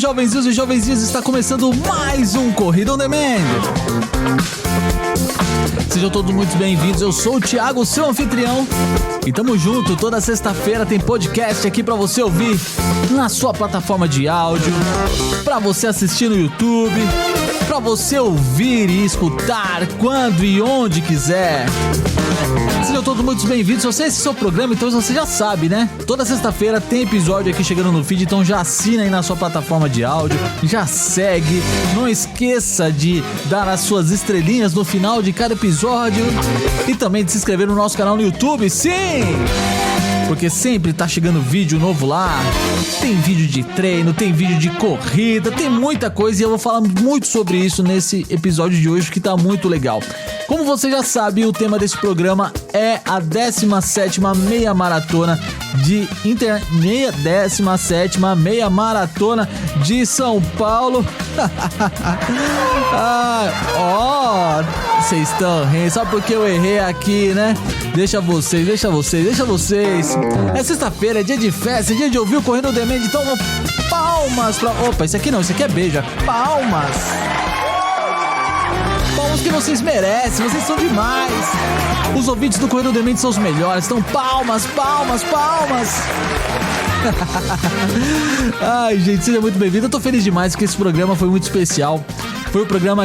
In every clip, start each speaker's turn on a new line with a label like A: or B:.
A: jovenzinhos e jovenzinhas, está começando mais um Corrida On Demand. Sejam todos muito bem-vindos, eu sou o Thiago, seu anfitrião. E tamo junto, toda sexta-feira tem podcast aqui pra você ouvir na sua plataforma de áudio, pra você assistir no YouTube, pra você ouvir e escutar quando e onde quiser. Sejam todos muito bem-vindos. Se você esse é o seu programa, então você já sabe, né? Toda sexta-feira tem episódio aqui chegando no feed, então já assina aí na sua plataforma de áudio, já segue. Não esqueça de dar as suas estrelinhas no final de cada episódio e também de se inscrever no nosso canal no YouTube, sim! Porque sempre tá chegando vídeo novo lá. Tem vídeo de treino, tem vídeo de corrida, tem muita coisa e eu vou falar muito sobre isso nesse episódio de hoje que tá muito legal. Como você já sabe, o tema desse programa é a 17ª meia maratona de 17ª meia maratona de São Paulo. Vocês estão rindo só porque eu errei aqui, né? Deixa vocês. É sexta-feira, é dia de festa, é dia de ouvir o Corrida On Demand, então palmas pra... Opa, esse aqui não, esse aqui é beija. Palmas que vocês merecem, vocês são demais. Os ouvintes do Corrida On Demand são os melhores, então palmas. Ai, gente, seja muito bem-vindo. Eu tô feliz demais porque esse programa foi muito especial. Foi o programa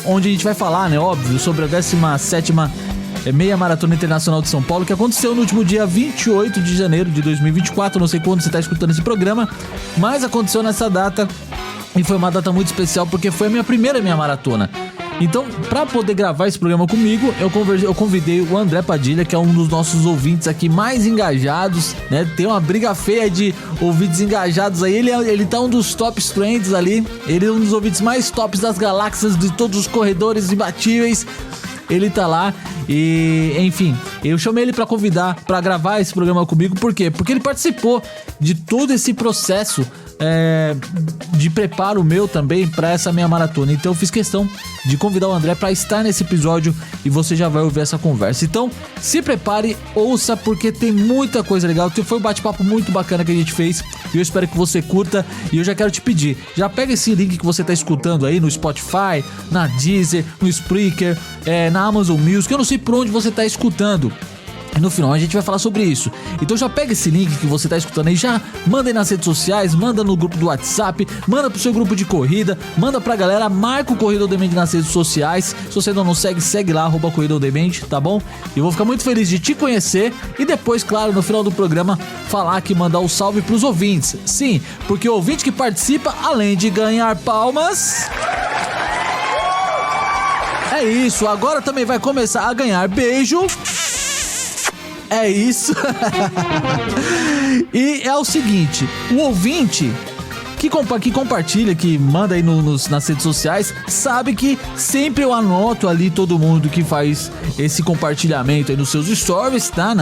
A: onde a gente vai falar, né, óbvio, sobre a 17ª meia maratona internacional de São Paulo, que aconteceu no último dia 28 de janeiro de 2024. Não sei quando você tá escutando esse programa, mas aconteceu nessa data e foi uma data muito especial porque foi a minha primeira meia maratona. Então, pra poder gravar esse programa comigo, eu convidei o André Padilha, que é um dos nossos ouvintes aqui mais engajados, né? Tem uma briga feia de ouvintes engajados aí. Ele tá um dos top trends ali. Ele é um dos ouvintes mais tops das galáxias, de todos os corredores imbatíveis. Ele tá lá e, enfim, eu chamei ele pra convidar, pra gravar esse programa comigo. Por quê? Porque ele participou de todo esse processo de preparo meu também pra essa minha maratona. Então eu fiz questão de convidar o André pra estar nesse episódio e você já vai ouvir essa conversa. Então se prepare, ouça, porque tem muita coisa legal. Foi um bate-papo muito bacana que a gente fez e eu espero que você curta. E eu já quero te pedir, já pega esse link que você tá escutando aí no Spotify, na Deezer, no Spreaker, na Amazon Music, eu não sei por onde você tá escutando. No final a gente vai falar sobre isso. Então já pega esse link que você tá escutando aí, já manda aí nas redes sociais, manda no grupo do WhatsApp, manda pro seu grupo de corrida, manda pra galera, marca o Corrida On Demand nas redes sociais. Se você não nos segue, segue lá, @Corrida On Demand, tá bom? Eu vou ficar muito feliz de te conhecer e depois, claro, no final do programa, falar aqui, mandar um salve pros ouvintes. Sim, porque o ouvinte que participa, além de ganhar palmas... É isso, agora também vai começar a ganhar beijo. É isso. E é o seguinte, o ouvinte que compartilha, que manda aí nas redes sociais, sabe que sempre eu anoto ali todo mundo que faz esse compartilhamento aí nos seus stories, tá?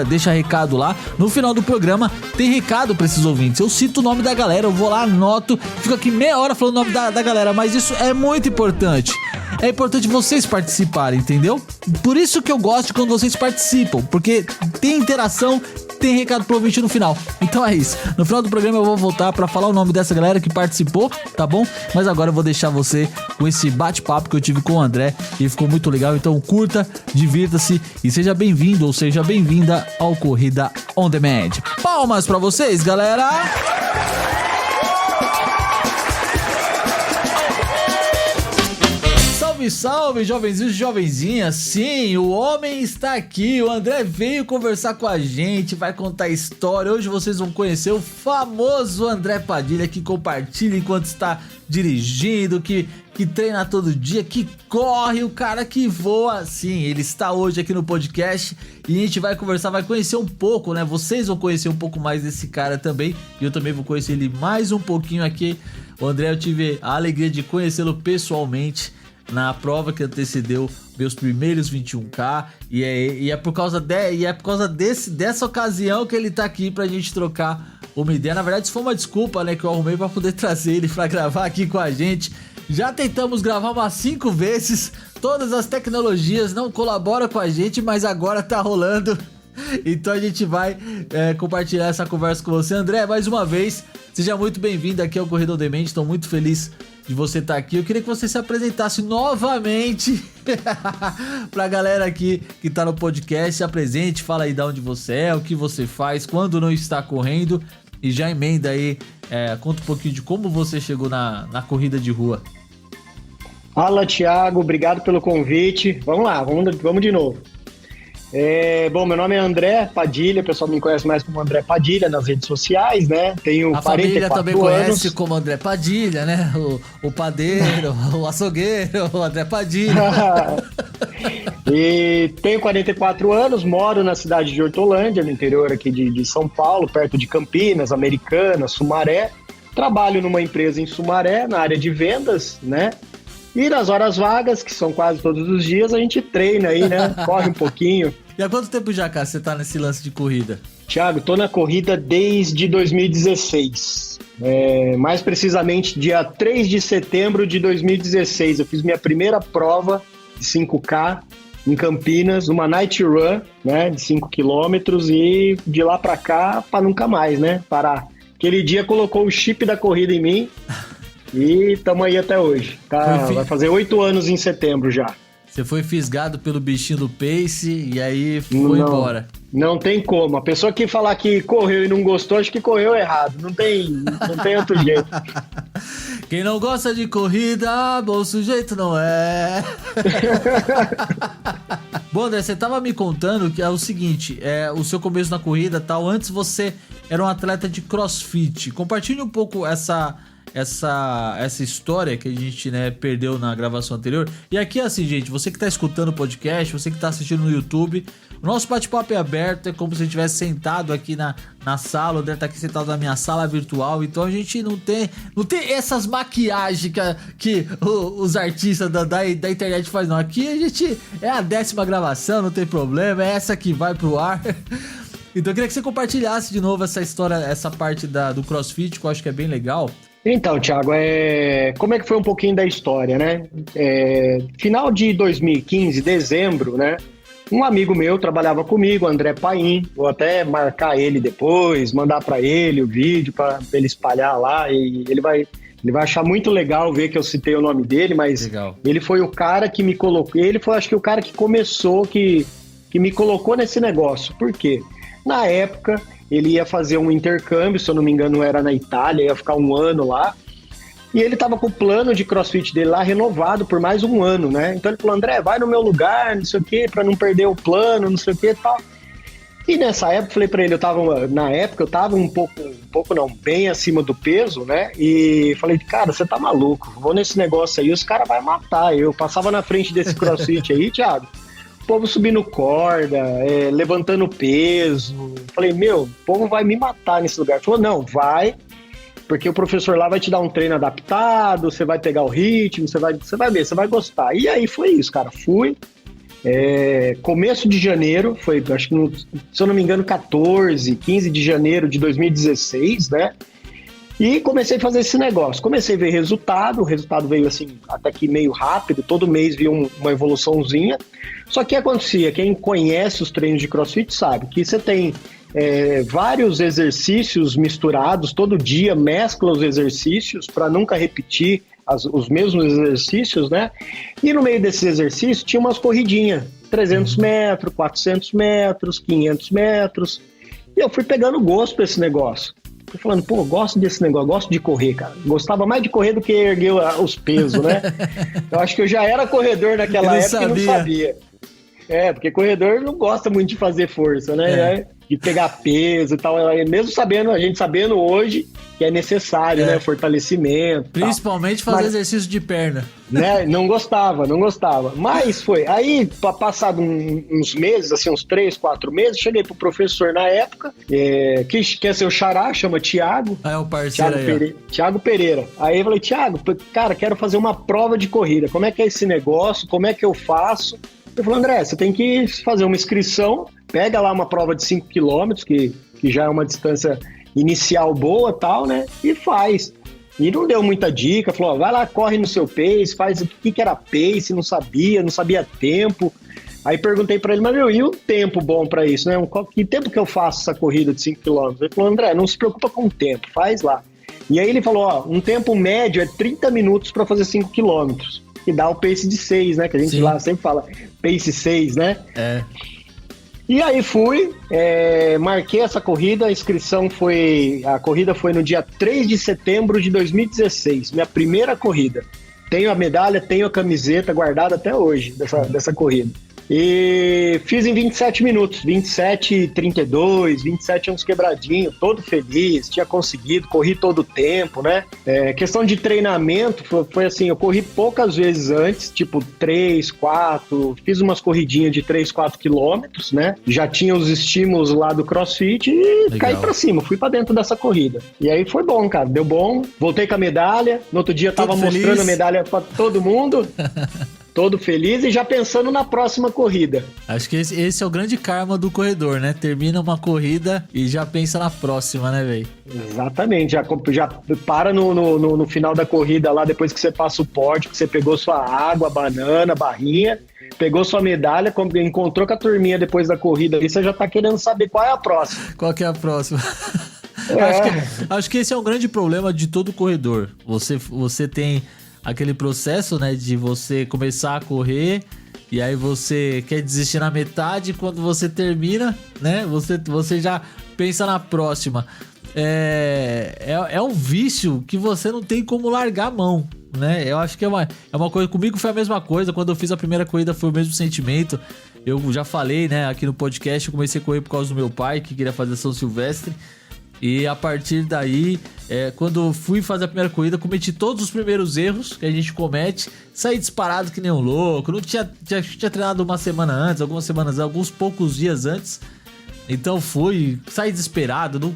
A: Deixa recado lá. No final do programa tem recado pra esses ouvintes. Eu cito o nome da galera, eu vou lá, anoto, fico aqui meia hora falando o nome da galera, mas isso é muito importante. É importante vocês participarem, entendeu? Por isso que eu gosto quando vocês participam, porque tem interação, tem recado pro ouvinte no final. Então é isso. No final do programa eu vou voltar pra falar o nome dessa galera que participou, tá bom? Mas agora eu vou deixar você com esse bate-papo que eu tive com o André e ficou muito legal. Então curta, divirta-se e seja bem-vindo ou seja bem-vinda ao Corrida On Demand. Palmas pra vocês, galera! Salve, jovenzinhos e jovenzinhas. Sim, o homem está aqui. O André veio conversar com a gente, vai contar história. Hoje vocês vão conhecer o famoso André Padilha, que compartilha enquanto está dirigindo, que treina todo dia, que corre, o cara que voa. Sim, ele está hoje aqui no podcast e a gente vai conversar, vai conhecer um pouco, né? Vocês vão conhecer um pouco mais desse cara também e eu também vou conhecer ele mais um pouquinho aqui. O André, eu tive a alegria de conhecê-lo pessoalmente na prova que antecedeu meus primeiros 21K e é por causa dessa ocasião que ele tá aqui pra gente trocar uma ideia. Na verdade, isso foi uma desculpa, né, que eu arrumei pra poder trazer ele pra gravar aqui com a gente. Já tentamos gravar umas 5 vezes, todas as tecnologias não colaboram com a gente, mas agora tá rolando. Então a gente vai compartilhar essa conversa com você. André, mais uma vez, seja muito bem-vindo aqui ao Corrida On Demand. Estou muito feliz de você estar aqui. Eu queria que você se apresentasse novamente pra galera aqui que tá no podcast. Se apresente, fala aí de onde você é, o que você faz, quando não está correndo. E já emenda aí, conta um pouquinho de como você chegou na corrida de rua.
B: Fala, Thiago, obrigado pelo convite. Vamos lá, vamos de novo. Bom, meu nome é André Padilha, o pessoal me conhece mais como André Padilha nas redes sociais, né? Tenho 44 anos. A família também conhece
A: como André Padilha, né? O padeiro, o açougueiro, o André Padilha.
B: E tenho 44 anos, moro na cidade de Hortolândia, no interior aqui de São Paulo, perto de Campinas, Americana, Sumaré. Trabalho numa empresa em Sumaré, na área de vendas, né? E nas horas vagas, que são quase todos os dias, a gente treina aí, né? Corre um pouquinho.
A: E há quanto tempo já, cara, você tá nesse lance de corrida?
B: Thiago, tô na corrida desde 2016. Mais precisamente, dia 3 de setembro de 2016. Eu fiz minha primeira prova de 5K em Campinas, uma night run, né? De 5 quilômetros e de lá pra cá, pra nunca mais, né? Parar. Aquele dia colocou o chip da corrida em mim. E estamos aí até hoje. Vai fazer 8 anos em setembro já.
A: Você foi fisgado pelo bichinho do Pace e aí foi embora.
B: Não tem como. A pessoa que falar que correu e não gostou, acho que correu errado. Não tem outro jeito.
A: Quem não gosta de corrida, bom sujeito não é. Bom, André, você tava me contando que é o seguinte, o seu começo na corrida tal, antes você era um atleta de CrossFit. Compartilhe um pouco essa história que a gente, né, perdeu na gravação anterior. E aqui, assim, gente, você que tá escutando o podcast, você que tá assistindo no YouTube, o nosso bate-papo é aberto, é como se a gente estivesse sentado aqui na sala. O André tá aqui sentado na minha sala virtual, então a gente não tem essas maquiagens que os artistas da internet fazem, não. Aqui a gente é a 10ª gravação, não tem problema, é essa que vai pro ar. Então eu queria que você compartilhasse de novo essa história, essa parte do CrossFit, que eu acho que é bem legal.
B: Então, Thiago, como é que foi um pouquinho da história, né? Final de 2015, dezembro, né? Um amigo meu trabalhava comigo, André Paim, vou até marcar ele depois, mandar para ele o vídeo para ele espalhar lá, e ele vai achar muito legal ver que eu citei o nome dele, mas legal. Ele foi o cara que me colocou, ele foi acho que o cara que começou, que me colocou nesse negócio. Por quê? Na época, ele ia fazer um intercâmbio, se eu não me engano era na Itália, ia ficar 1 ano lá. E ele tava com o plano de CrossFit dele lá renovado por mais 1 ano, né? Então ele falou, André, vai no meu lugar, não sei o quê, pra não perder o plano, não sei o quê e tal. E nessa época, falei pra ele, eu tava bem acima do peso, né? E falei, cara, você tá maluco, vou nesse negócio aí, os caras vão matar. Eu passava na frente desse CrossFit aí, Thiago, o povo subindo corda, levantando peso. Falei, o povo vai me matar nesse lugar. Ele falou, não, vai, porque o professor lá vai te dar um treino adaptado, você vai pegar o ritmo, você vai ver, você vai gostar. E aí foi isso, cara, fui. Começo de janeiro, foi, acho que, se eu não me engano, 15 de janeiro de 2016, né? E comecei a fazer esse negócio. Comecei a ver resultado, o resultado veio assim, até que meio rápido, todo mês via uma evoluçãozinha. Só que acontecia, quem conhece os treinos de CrossFit sabe que você tem vários exercícios misturados, todo dia mescla os exercícios para nunca repetir os mesmos exercícios, né? E no meio desses exercícios tinha umas corridinhas, 300 metros, 400 metros, 500 metros. E eu fui pegando gosto para esse negócio. Fui falando, pô, gosto desse negócio, gosto de correr, cara. Gostava mais de correr do que erguer os pesos, né? Eu acho que eu já era corredor naquela época e não sabia. Porque corredor não gosta muito de fazer força, né? De pegar peso e tal. Mesmo sabendo, a gente sabendo hoje que é necessário, né? Fortalecimento.
A: Principalmente fazer exercício de perna.
B: Né? Não gostava. Mas foi. Aí, passado uns meses, assim, uns 3, 4 meses, cheguei pro professor na época, que quer ser o xará, chama Thiago.
A: É o parceiro
B: Thiago Pereira. Aí eu falei, Thiago, cara, quero fazer uma prova de corrida. Como é que é esse negócio? Como é que eu faço? Ele falou, André, você tem que fazer uma inscrição, pega lá uma prova de 5 km, que já é uma distância inicial boa e tal, né? E faz. E não deu muita dica, falou, vai lá, corre no seu pace, faz o que era pace, não sabia tempo. Aí perguntei pra ele, mas meu, e o tempo bom pra isso, né? Que tempo que eu faço essa corrida de 5 km? Ele falou, André, não se preocupa com o tempo, faz lá. E aí ele falou, ó, um tempo médio é 30 minutos pra fazer 5 km. Que dá o pace de 6, né? Que a gente lá sempre fala pace 6, né?
A: É.
B: E aí fui, marquei essa corrida, a corrida foi no dia 3 de setembro de 2016, minha primeira corrida. Tenho a medalha, tenho a camiseta guardada até hoje dessa corrida. E fiz em 27 minutos, 27:32, 27 uns quebradinhos, todo feliz, tinha conseguido, corri todo o tempo, né? Questão de treinamento, foi assim, eu corri poucas vezes antes, tipo 3, 4, fiz umas corridinhas de 3, 4 quilômetros, né? Já tinha os estímulos lá do CrossFit e caí pra cima, fui pra dentro dessa corrida. E aí foi bom, cara, deu bom, voltei com a medalha, no outro dia tava mostrando a medalha pra todo mundo. Todo feliz e já pensando na próxima corrida.
A: Acho que esse é o grande karma do corredor, né? Termina uma corrida e já pensa na próxima, né, velho?
B: Exatamente, já para no final da corrida lá, depois que você passa o pódio, que você pegou sua água, banana, barrinha, pegou sua medalha, encontrou com a turminha depois da corrida e você já tá querendo saber qual é a próxima.
A: Qual que é a próxima? Acho que esse é um grande problema de todo corredor. Você tem aquele processo, né, de você começar a correr e aí você quer desistir na metade, quando você termina, né, você já pensa na próxima. É um vício que você não tem como largar a mão, né? Eu acho que é uma coisa, comigo foi a mesma coisa, quando eu fiz a primeira corrida foi o mesmo sentimento. Eu já falei, né, aqui no podcast, eu comecei a correr por causa do meu pai, que queria fazer São Silvestre. E a partir daí, quando eu fui fazer a primeira corrida, cometi todos os primeiros erros que a gente comete. Saí disparado que nem um louco. Não tinha treinado uma semana antes, alguns poucos dias antes. Então saí desesperado. No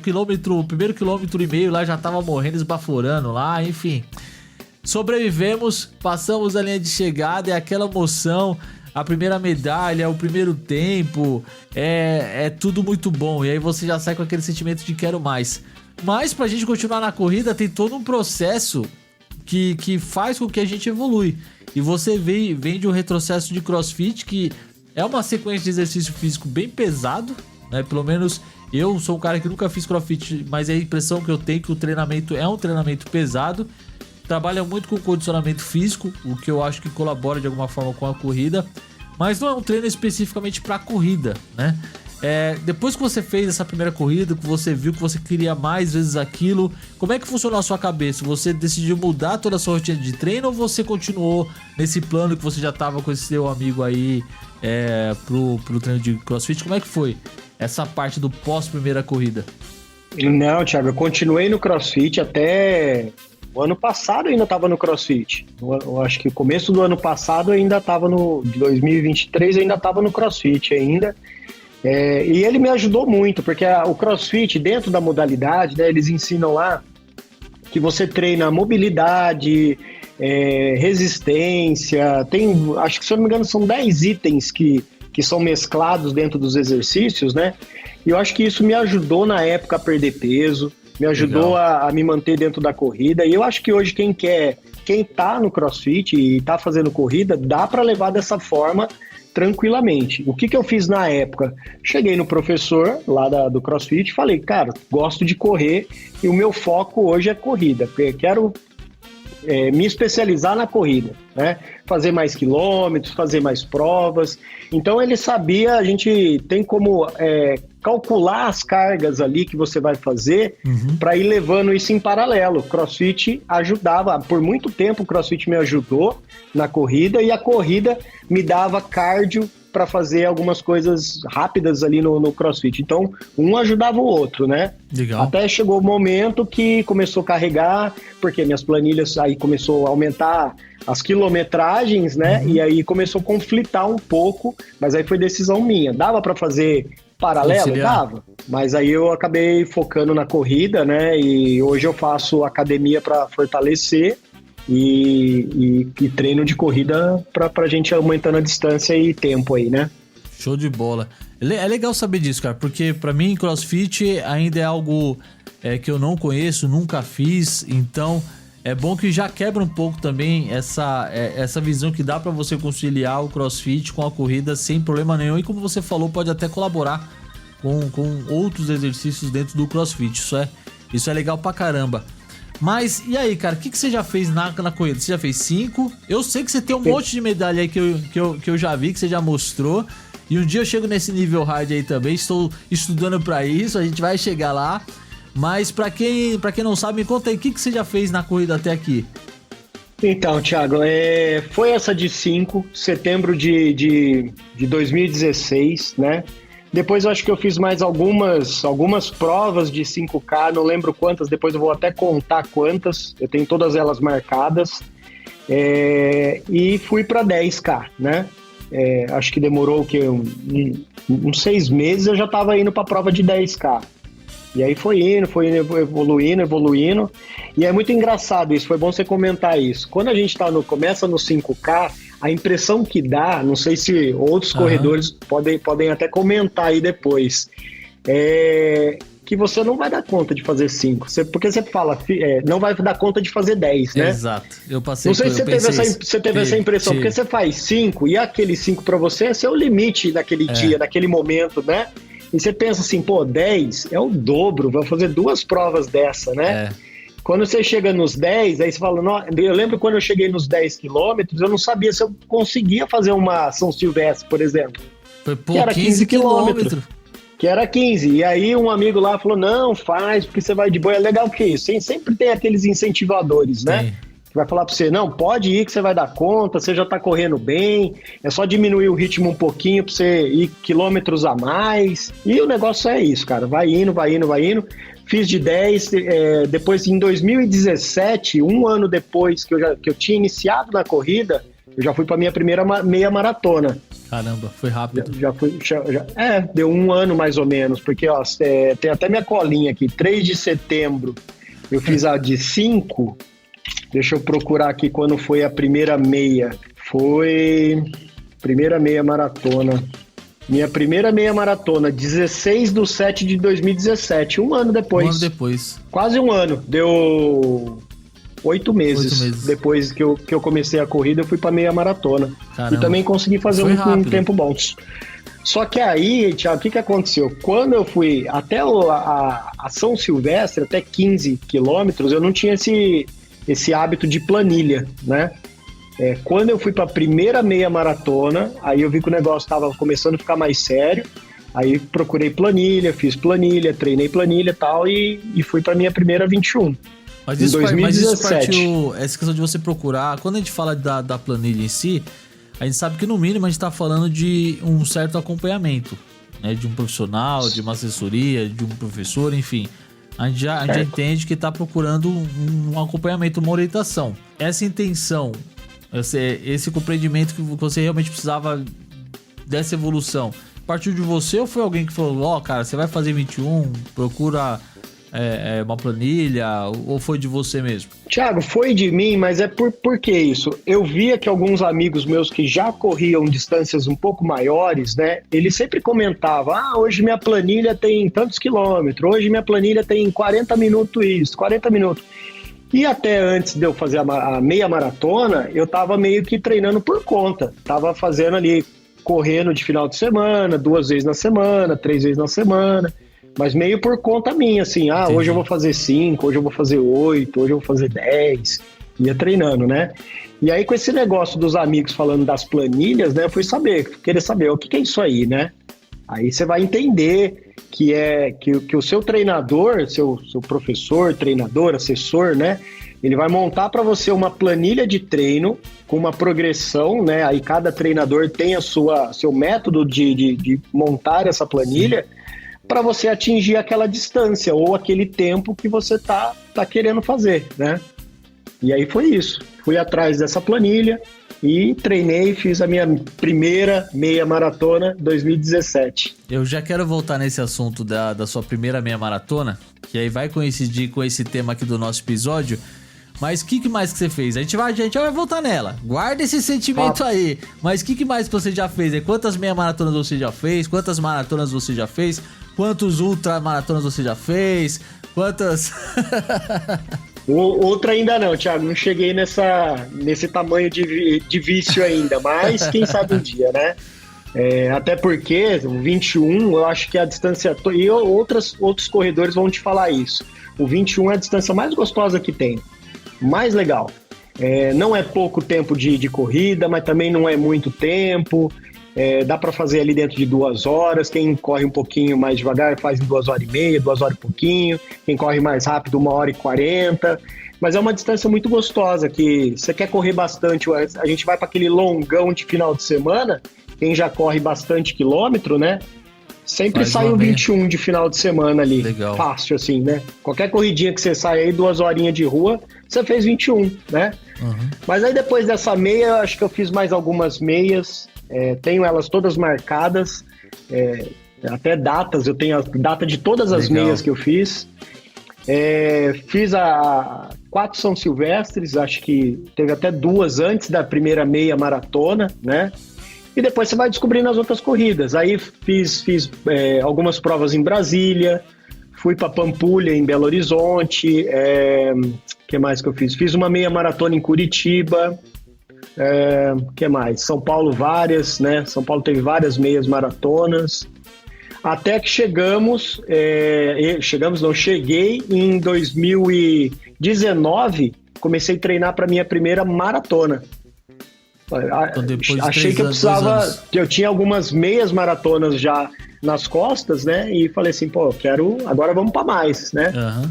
A: primeiro quilômetro e meio lá já tava morrendo, esbaforando lá, enfim. Sobrevivemos, passamos a linha de chegada e aquela emoção. A primeira medalha, o primeiro tempo, é tudo muito bom. E aí você já sai com aquele sentimento de quero mais. Mas pra gente continuar na corrida, tem todo um processo que faz com que a gente evolui. E você vem de um retrocesso de CrossFit, que é uma sequência de exercício físico bem pesado, né? Pelo menos eu sou um cara que nunca fiz CrossFit, mas é a impressão que eu tenho que o treinamento é um treinamento pesado. Trabalha muito com condicionamento físico, o que eu acho que colabora de alguma forma com a corrida, mas não é um treino especificamente para corrida, né? Depois que você fez essa primeira corrida, que você viu que você queria mais vezes aquilo, como é que funcionou a sua cabeça? Você decidiu mudar toda a sua rotina de treino ou você continuou nesse plano que você já estava com esse seu amigo aí pro treino de CrossFit? Como é que foi essa parte do pós-primeira corrida?
B: Não, Thiago, eu continuei no CrossFit até... O ano passado eu ainda estava no CrossFit. Eu acho que o começo do ano passado eu ainda estava de 2023 eu ainda estava no CrossFit ainda. E ele me ajudou muito, porque o CrossFit, dentro da modalidade, né, eles ensinam lá que você treina mobilidade, resistência, acho que se eu não me engano são 10 itens que são mesclados dentro dos exercícios, né? E eu acho que isso me ajudou na época a perder peso, me ajudou a me manter dentro da corrida. E eu acho que hoje quem tá no CrossFit e tá fazendo corrida, dá para levar dessa forma tranquilamente. O que eu fiz na época? Cheguei no professor lá do CrossFit e falei, cara, gosto de correr e o meu foco hoje é corrida, porque quero me especializar na corrida, né? Fazer mais quilômetros, fazer mais provas. Então ele sabia, a gente tem como calcular as cargas ali que você vai fazer para ir levando isso em paralelo. CrossFit ajudava, por muito tempo o CrossFit me ajudou na corrida e a corrida me dava cardio para fazer algumas coisas rápidas ali no CrossFit. Então, um ajudava o outro, né?
A: Legal.
B: Até chegou o momento que começou a carregar, porque minhas planilhas aí começou a aumentar as quilometragens, né? E aí começou a conflitar um pouco, mas aí foi decisão minha. Dava para fazer paralelo?
A: Conciliar.
B: Dava. Mas aí eu acabei focando na corrida, né? E hoje eu faço academia para fortalecer e treino de corrida pra gente aumentando a distância e tempo aí, né?
A: Show de bola. É legal saber disso, cara, porque pra mim CrossFit ainda é algo que eu não conheço, nunca fiz, então é bom que já quebra um pouco também essa visão que dá pra você conciliar o CrossFit com a corrida sem problema nenhum. E como você falou, pode até colaborar com outros exercícios dentro do CrossFit. Isso é legal pra caramba. Mas, e aí, cara, o que você já fez na corrida? Você já fez 5? Eu sei que você tem um monte de medalha aí que eu já vi, que você já mostrou. E um dia eu chego nesse nível hard aí também, estou estudando pra isso, a gente vai chegar lá. Mas pra quem não sabe, me conta aí, o que você já fez na corrida até aqui?
B: Então, Thiago, foi essa de 5, setembro de 2016, né? Depois eu acho que eu fiz mais algumas provas de 5K, não lembro quantas, depois eu vou até contar quantas, eu tenho todas elas marcadas. E fui para 10K, né? Acho que demorou uns 6 meses, eu já estava indo para a prova de 10K. E aí foi indo, evoluindo. E é muito engraçado isso, foi bom você comentar isso. Quando a gente começa no 5K, a impressão que dá, não sei se outros corredores podem até comentar aí depois, que você não vai dar conta de fazer 5. Porque você fala, não vai dar conta de fazer 10, né?
A: Exato. Eu passei.
B: Não sei se você teve essa impressão, porque você faz 5 e aquele 5 para você é seu limite naquele dia, naquele momento, né? E você pensa assim, 10 é o dobro, vou fazer 2 provas dessa, né? Quando você chega nos 10, aí você fala, eu lembro quando eu cheguei nos 10 quilômetros, eu não sabia se eu conseguia fazer uma São Silvestre, por exemplo.
A: Foi por 15 quilômetros.
B: Que era 15. E aí um amigo lá falou, não, faz, porque você vai de boa. É legal porque isso, sempre tem aqueles incentivadores, né? Que vai falar pra você, não, pode ir que você vai dar conta, você já tá correndo bem, é só diminuir o ritmo um pouquinho pra você ir quilômetros a mais. E o negócio é isso, cara, vai indo. Fiz de 10, depois em 2017, um ano depois que eu tinha iniciado na corrida, eu já fui pra minha primeira meia maratona.
A: Caramba, foi rápido.
B: Deu um ano mais ou menos, porque ó, tem até minha colinha aqui, 3 de setembro, eu fiz a de 5. Deixa eu procurar aqui quando foi a primeira meia. Foi primeira meia maratona. Minha primeira meia maratona, 16/7 de 2017, um ano depois.
A: Um ano depois.
B: Quase um ano. Deu 8 meses. Depois que eu comecei a corrida, eu fui pra meia maratona. Caramba. E também consegui fazer um tempo bom. Só que aí, Thiago, o que aconteceu? Quando eu fui até a São Silvestre, até 15 quilômetros, eu não tinha esse hábito de planilha, né? Quando eu fui para a primeira meia maratona, aí eu vi que o negócio estava começando a ficar mais sério, aí procurei planilha, fiz planilha, treinei planilha e tal, e fui para minha primeira 21.
A: Mas isso partiu, essa questão de você procurar, quando a gente fala da planilha em si, a gente sabe que no mínimo a gente está falando de um certo acompanhamento, né? De um profissional, de uma assessoria, de um professor, enfim. A gente já entende que está procurando um acompanhamento, uma orientação. Essa intenção, esse compreendimento que você realmente precisava dessa evolução, partiu de você ou foi alguém que falou, cara, você vai fazer 21, procura uma planilha, ou foi de você mesmo?
B: Thiago, foi de mim, mas por que isso? Eu via que alguns amigos meus que já corriam distâncias um pouco maiores, né? Eles sempre comentavam, hoje minha planilha tem tantos quilômetros, hoje minha planilha tem 40 minutos isso, 40 minutos. E até antes de eu fazer a meia maratona, eu tava meio que treinando por conta. Tava fazendo ali, correndo de final de semana, 2 vezes na semana, 3 vezes na semana. Mas meio por conta minha, assim, hoje eu vou fazer 5, hoje eu vou fazer 8, hoje eu vou fazer 10, ia treinando, né? E aí com esse negócio dos amigos falando das planilhas, né, eu fui querer saber o que é isso aí, né? Aí você vai entender que o seu treinador, seu professor, treinador, assessor, né, ele vai montar para você uma planilha de treino com uma progressão, né? Aí cada treinador tem seu método de montar essa planilha para você atingir aquela distância ou aquele tempo que você tá querendo fazer, né? E aí foi isso. Fui atrás dessa planilha e treinei e fiz a minha primeira meia maratona 2017.
A: Eu já quero voltar nesse assunto da sua primeira meia maratona, que aí vai coincidir com esse tema aqui do nosso episódio. Mas o que mais que você fez? A gente vai voltar nela. Guarda esse sentimento aí. Mas o que mais que você já fez? Quantas meia maratonas você já fez? Quantas maratonas você já fez? Quantos ultramaratonas você já fez? Quantas...
B: Outra ainda não, Thiago, não cheguei nesse tamanho de vício ainda, mas quem sabe um dia, né? Até porque o 21, eu acho que a distância... E outros corredores vão te falar isso. O 21 é a distância mais gostosa que tem, mais legal. Não é pouco tempo de corrida, mas também não é muito tempo. Dá para fazer ali dentro de 2 horas. Quem corre um pouquinho mais devagar faz em 2h30, 2 horas e pouquinho. Quem corre mais rápido, 1h40. Mas é uma distância muito gostosa, que você quer correr bastante. A gente vai para aquele longão de final de semana. Quem já corre bastante quilômetro, né? Sempre sai o 21 de final de semana ali. Legal. Fácil, assim, né? Qualquer corridinha que você sai aí, 2 horinhas de rua, você fez 21, né? Uhum. Mas aí depois dessa meia, acho que eu fiz mais algumas meias. Tenho elas todas marcadas. Até datas, eu tenho a data de todas as meias que eu fiz. Fiz a 4 São Silvestres, acho que teve até 2 antes da primeira meia maratona, né? E depois você vai descobrindo as outras corridas. Aí fiz algumas provas em Brasília, fui para Pampulha, em Belo Horizonte. Que mais que eu fiz? Fiz uma meia maratona em Curitiba. Que mais? São Paulo, várias, né? São Paulo teve várias meias maratonas. Até que cheguei em 2019, comecei a treinar para minha primeira maratona. Então, achei que eu precisava, eu tinha algumas meias maratonas já nas costas, né? E falei assim, agora vamos para mais, né? Uhum.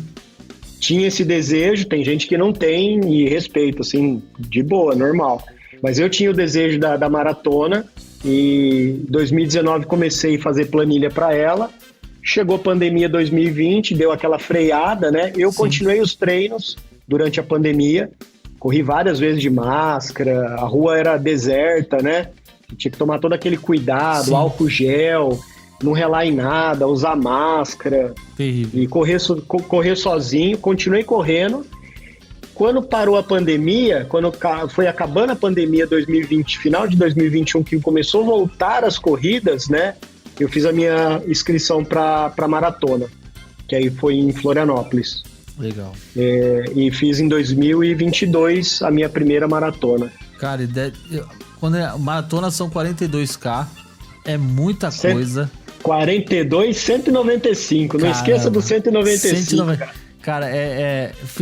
B: Tinha esse desejo, tem gente que não tem e respeito, assim, de boa, normal. Mas eu tinha o desejo da maratona e em 2019 comecei a fazer planilha para ela. Chegou a pandemia 2020, deu aquela freada, né? Eu continuei os treinos durante a pandemia. Corri várias vezes de máscara, a rua era deserta, né? Tinha que tomar todo aquele cuidado, álcool gel, não relar em nada, usar máscara. Terrível. E correr sozinho. Continuei correndo. Quando parou a pandemia, quando foi acabando a pandemia 2020, final de 2021, que começou a voltar as corridas, né? Eu fiz a minha inscrição para maratona, que aí foi em Florianópolis.
A: Legal.
B: E fiz em 2022 a minha primeira maratona.
A: Cara, quando maratona são 42K, é muita coisa.
B: 42, 195, não esqueça do 195.
A: Cara,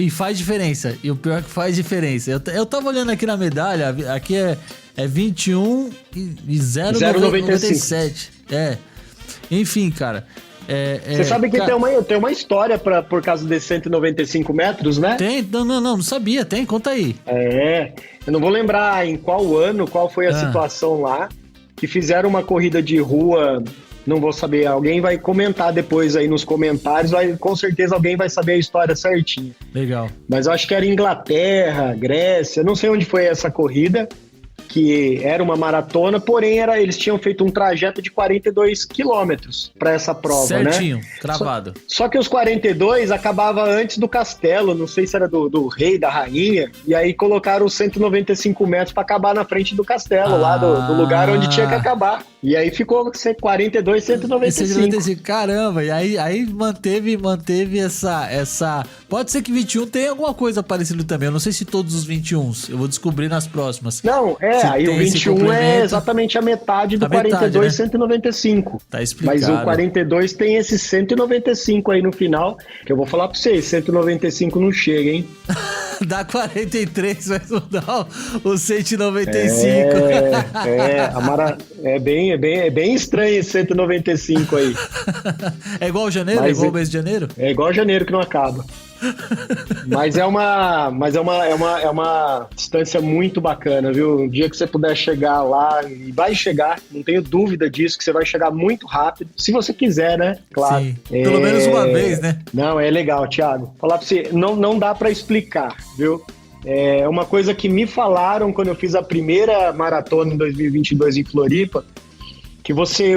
A: faz diferença. E o pior é que faz diferença. Eu tava olhando aqui na medalha, aqui é 21 e 0,97. Enfim, cara.
B: Você sabe que tem uma história por causa desses 195 metros, né?
A: Tem? Não sabia. Tem? Conta aí.
B: Eu não vou lembrar em qual ano, qual foi a situação lá, que fizeram uma corrida de rua, não vou saber, alguém vai comentar depois aí nos comentários, com certeza alguém vai saber a história certinha.
A: Legal.
B: Mas eu acho que era Inglaterra, Grécia, não sei onde foi essa corrida, que era uma maratona, porém eles tinham feito um trajeto de 42 quilômetros para essa prova,
A: certinho,
B: né?
A: cravado.
B: Só que os 42 acabava antes do castelo, não sei se era do rei, da rainha, e aí colocaram os 195 metros para acabar na frente do castelo, lá do lugar onde tinha que acabar. E aí ficou 42, 195.
A: Caramba, e aí manteve essa... Pode ser que 21 tenha alguma coisa parecida também, eu não sei se todos os 21s, eu vou descobrir nas próximas.
B: Não, aí o 21 é exatamente a metade do 42, né? 195.
A: Tá explicado.
B: Mas o 42 tem esse 195 aí no final, que eu vou falar pra vocês, 195 não chega, hein?
A: Dá 43, vai mudar o 195.
B: É bem estranho esse 195 aí.
A: É igual janeiro? É igual o mês de janeiro?
B: É igual janeiro que não acaba. Mas é uma distância muito bacana, viu? Um dia que você puder chegar lá, e vai chegar, não tenho dúvida disso, que você vai chegar muito rápido, se você quiser, né? Claro.
A: Sim. Pelo menos uma vez, né?
B: Não, é legal, Thiago. Falar pra você, não dá pra explicar, viu? É uma coisa que me falaram quando eu fiz a primeira maratona em 2022 em Floripa, que você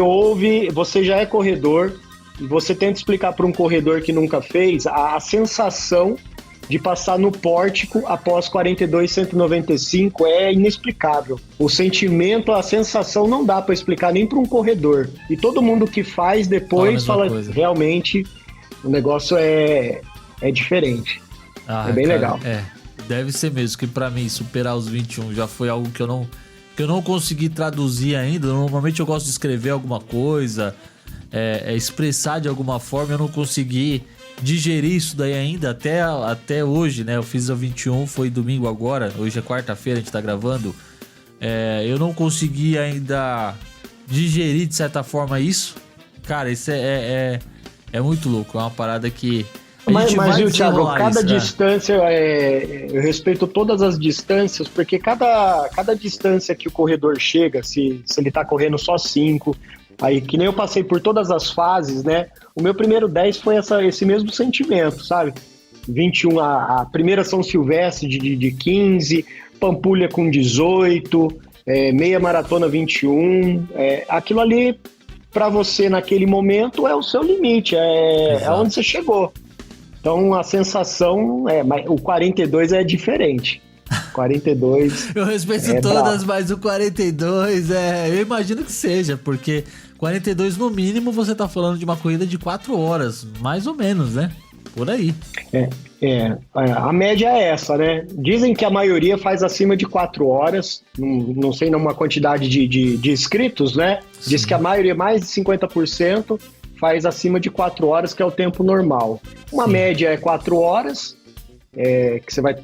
B: já é corredor, e você tenta explicar para um corredor que nunca fez a sensação de passar no pórtico após 42, 195 é inexplicável. O sentimento, a sensação não dá para explicar nem para um corredor. E todo mundo que faz depois fala, realmente, o negócio é diferente. É bem legal.
A: Deve ser mesmo, que pra mim superar os 21 já foi algo que eu não consegui traduzir ainda. Normalmente eu gosto de escrever alguma coisa, expressar de alguma forma. Eu não consegui digerir isso daí ainda até hoje, né? Eu fiz a 21, foi domingo agora, hoje é quarta-feira, a gente tá gravando. Eu não consegui ainda digerir de certa forma isso. Cara, isso é muito louco, é uma parada que...
B: Mas viu, Thiago, cada distância, eu respeito todas as distâncias, porque cada distância que o corredor chega, se ele tá correndo só 5, aí que nem eu passei por todas as fases, né? O meu primeiro 10 foi esse mesmo sentimento, sabe? 21, a primeira São Silvestre de 15, Pampulha com 18, meia maratona 21, aquilo ali, pra você naquele momento, é o seu limite, é onde você chegou. Então a sensação mas o 42 é diferente. 42.
A: Eu respeito todas, mas o 42 eu imagino que seja, porque 42 no mínimo você tá falando de uma corrida de 4 horas, mais ou menos, né? Por aí.
B: A média é essa, né? Dizem que a maioria faz acima de 4 horas, não sei numa quantidade de inscritos, né? Sim. Diz que a maioria, mais de 50%, faz acima de 4 horas, que é o tempo normal. Uma Sim. média é 4 horas, que você vai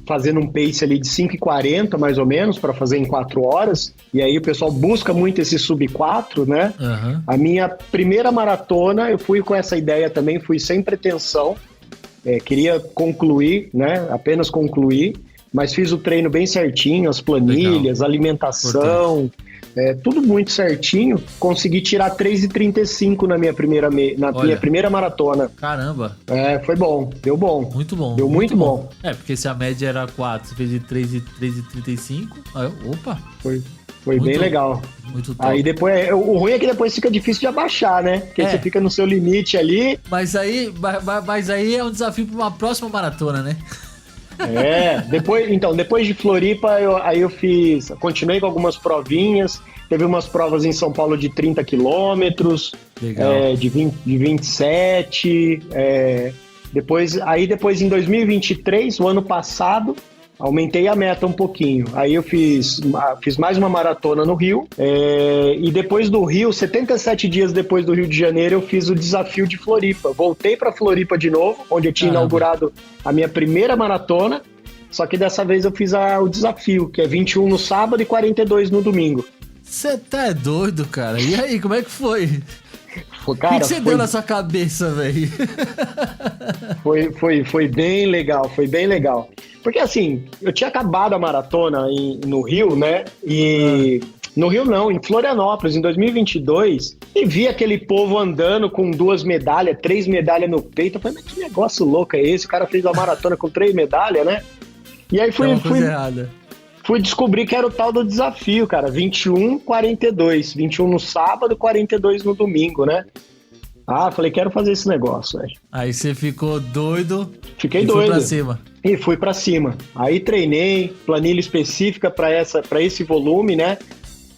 B: fazendo um pace ali de 5,40 mais ou menos, para fazer em 4 horas, e aí o pessoal busca muito esse sub 4, né? Uhum. A minha primeira maratona, eu fui com essa ideia também, fui sem pretensão, queria concluir, né? Apenas concluir, mas fiz o treino bem certinho, as planilhas, Legal. Alimentação... tudo muito certinho, consegui tirar 3,35 na minha primeira maratona.
A: Caramba!
B: Foi bom, deu bom.
A: Muito bom.
B: Deu muito bom.
A: Porque se a média era 4, você fez de 3,35, opa!
B: Foi bem legal.
A: Muito top.
B: Aí depois, o ruim é que depois fica difícil de abaixar, né? Porque você fica no seu limite ali.
A: Mas aí é um desafio para uma próxima maratona, né?
B: Depois de Floripa, eu continuei com algumas provinhas, teve umas provas em São Paulo de 30 quilômetros, de 27, depois em 2023, o ano passado, aumentei a meta um pouquinho, aí eu fiz mais uma maratona no Rio, e depois do Rio, 77 dias depois do Rio de Janeiro, eu fiz o desafio de Floripa, voltei para Floripa de novo, onde eu tinha inaugurado a minha primeira maratona, só que dessa vez eu fiz o desafio, que é 21 no sábado e 42 no domingo.
A: Você tá doido, cara? E aí, como é que foi?
B: Cara,
A: o que você deu na sua cabeça, velho?
B: Foi bem legal, foi bem legal. Porque assim, eu tinha acabado a maratona no Rio, né? E no Rio não, em Florianópolis, em 2022, e vi aquele povo andando com 2 medalhas, 3 medalhas no peito. Eu falei, mas que negócio louco é esse? O cara fez uma maratona com 3 medalhas, né? E aí fui descobrir que era o tal do desafio, cara. 21, 42. 21 no sábado, 42 no domingo, né? Falei, quero fazer esse negócio, velho.
A: Aí você ficou doido.
B: Fiquei doido.
A: Fui pra cima.
B: E fui pra cima. Aí treinei, planilha específica pra esse volume, né?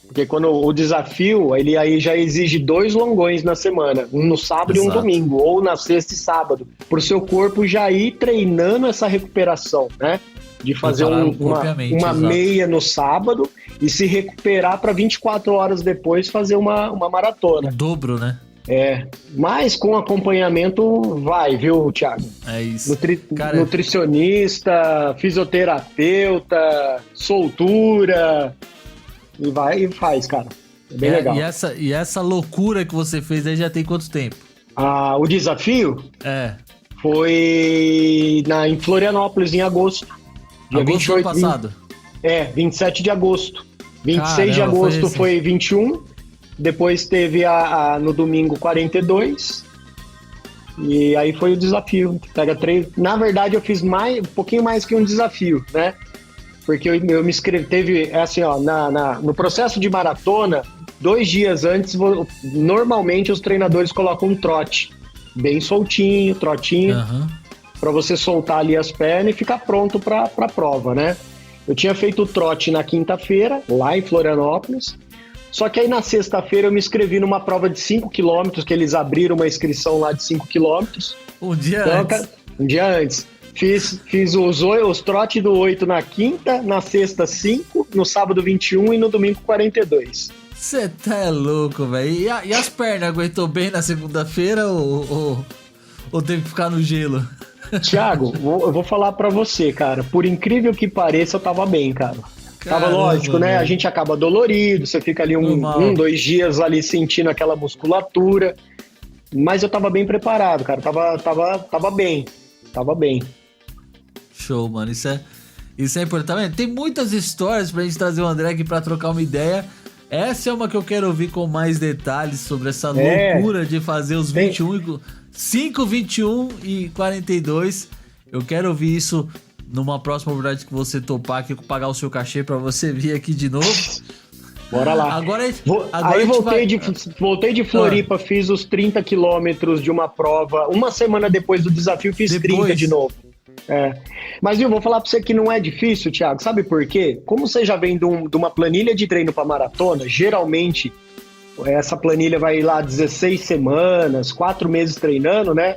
B: Porque quando o desafio, ele aí já exige 2 longões na semana. Um no sábado Exato. E um domingo. Ou na sexta e sábado. Pro seu corpo já ir treinando essa recuperação, né? De fazer uma meia no sábado e se recuperar para 24 horas depois fazer uma maratona.
A: O dobro, né?
B: Mas com acompanhamento viu, Thiago?
A: É isso.
B: Nutricionista, fisioterapeuta, soltura, e faz, cara. É bem legal.
A: E essa loucura que você fez aí já tem quanto tempo?
B: O desafio? Foi em Florianópolis, em agosto. Dia 28
A: do ano passado?
B: 27 de agosto. 26 de agosto foi 21. Depois teve no domingo 42. E aí foi o desafio. Pega 3. Na verdade, eu fiz um pouquinho mais que um desafio, né? Porque eu me inscrevi. Teve assim, no processo de maratona, 2 dias antes, normalmente os treinadores colocam um trote. Bem soltinho, trotinho. Para você soltar ali as pernas e ficar pronto para a prova, né? Eu tinha feito o trote na quinta-feira, lá em Florianópolis, só que aí na sexta-feira eu me inscrevi numa prova de 5 km, que eles abriram uma inscrição lá de 5 km.
A: Um dia antes.
B: Um dia antes. Fiz os trote do 8 na quinta, na sexta 5, no sábado 21 e no domingo 42.
A: Você tá louco, velho. E as pernas, aguentou bem na segunda-feira ou teve que ficar no gelo?
B: Thiago, eu vou falar pra você, cara. Por incrível que pareça, eu tava bem, cara. Tava lógico, né? A gente acaba dolorido, você fica ali 2 dias ali sentindo aquela musculatura. Mas eu tava bem preparado, cara. Tava bem. Tava bem.
A: Show, mano. Isso é importante. Tem muitas histórias pra gente trazer o André aqui pra trocar uma ideia. Essa é uma que eu quero ouvir com mais detalhes sobre essa loucura de fazer os 21, 5, 21 e 42. Eu quero ouvir isso numa próxima oportunidade que você topar aqui, pagar o seu cachê pra você vir aqui de novo.
B: Bora lá.
A: Agora
B: aí voltei de Floripa, fiz os 30 quilômetros de uma prova. Uma semana depois do desafio, fiz 30 de novo. Mas eu vou falar pra você que não é difícil, Thiago. Sabe por quê? Como você já vem de uma planilha de treino pra maratona, geralmente essa planilha vai lá 16 semanas, 4 meses treinando, né?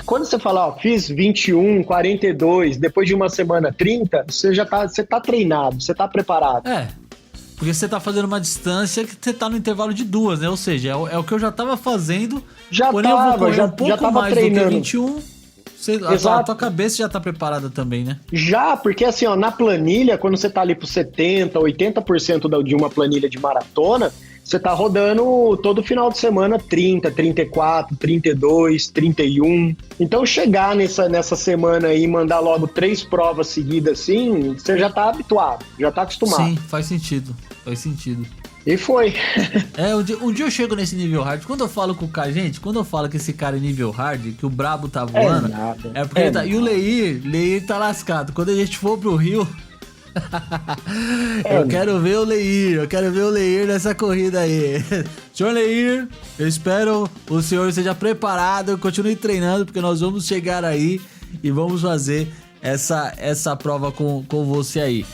B: Quando você fala, fiz 21, 42, depois de uma semana 30, você tá treinado, você tá preparado.
A: Porque você tá fazendo uma distância que você tá no intervalo de 2, né? Ou seja, é o que eu já tava fazendo.
B: Já
A: porém eu vou correr
B: já
A: um pouco
B: tava
A: mais
B: treinando.
A: do que 21. A tua cabeça já tá preparada também, né?
B: Já, porque assim, ó, na planilha, quando você tá ali pro 70%, 80% de uma planilha de maratona, você tá rodando todo final de semana 30, 34, 32, 31. Então chegar nessa semana aí e mandar logo 3 provas seguidas assim, você já tá habituado, já tá acostumado.
A: Sim, faz sentido.
B: E foi.
A: Um dia eu chego nesse nível hard. Quando eu falo com o cara, gente, quando eu falo que esse cara é nível hard, que o brabo tá voando, porque ele tá. E o Leir tá lascado. Quando a gente for pro Rio, eu quero ver o Leir nessa corrida aí. Senhor Leir, eu espero o senhor seja preparado, continue treinando, porque nós vamos chegar aí e vamos fazer essa prova com você aí.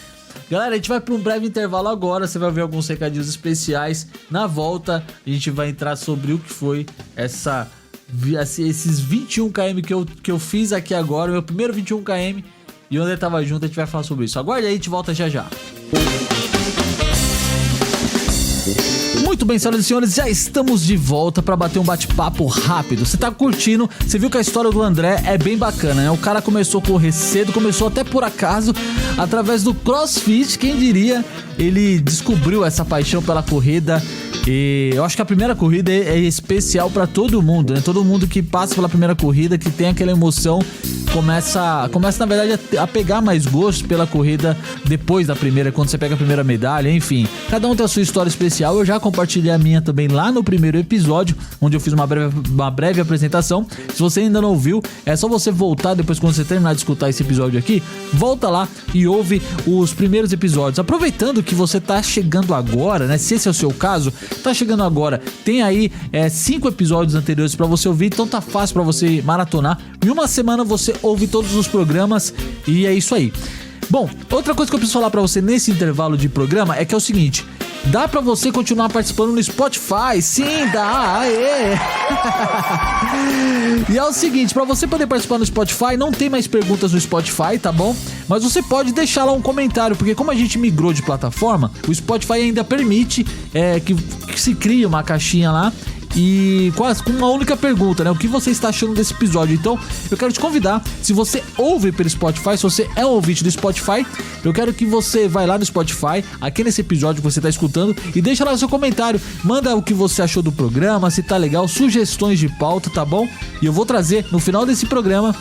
A: Galera, a gente vai para um breve intervalo agora, você vai ver alguns recadinhos especiais. Na volta, a gente vai entrar sobre o que foi esses 21 km que eu fiz aqui agora, meu primeiro 21 km, e o André tava junto, a gente vai falar sobre isso. Aguarde aí, a gente volta já já. Muito bem, senhoras e senhores, já estamos de volta para bater um bate-papo rápido. Você tá curtindo, você viu que a história do André é bem bacana, né? O cara começou a correr cedo, começou até por acaso, através do CrossFit, quem diria, ele descobriu essa paixão pela corrida. E eu acho que a primeira corrida é especial para todo mundo, né? Todo mundo que passa pela primeira corrida, que tem aquela emoção, começa na verdade a pegar mais gosto pela corrida depois da primeira, quando você pega a primeira medalha, enfim. Cada um tem a sua história especial. Eu já compartilhei a minha também lá no primeiro episódio, onde eu fiz uma breve apresentação. Se você ainda não ouviu, é só você voltar depois, quando você terminar de escutar esse episódio aqui, volta lá e ouve os primeiros episódios. Aproveitando que você tá chegando agora, né? Se esse é o seu caso, tá chegando agora, tem aí 5 episódios anteriores pra você ouvir, então tá fácil pra você maratonar. Em uma semana você ouve todos os programas e é isso aí. Bom, outra coisa que eu preciso falar pra você nesse intervalo de programa é que é o seguinte: dá pra você continuar participando no Spotify. Sim, dá, aê! E é o seguinte, pra você poder participar no Spotify, não tem mais perguntas no Spotify, tá bom? Mas você pode deixar lá um comentário, porque como a gente migrou de plataforma, o Spotify ainda permite que se crie uma caixinha lá e com uma única pergunta, né? O que você está achando desse episódio? Então, eu quero te convidar, se você ouve pelo Spotify, se você é um ouvinte do Spotify, eu quero que você vá lá no Spotify, aqui nesse episódio que você está escutando, e deixa lá o seu comentário. Manda o que você achou do programa, se tá legal, sugestões de pauta, tá bom? E eu vou trazer no final desse programa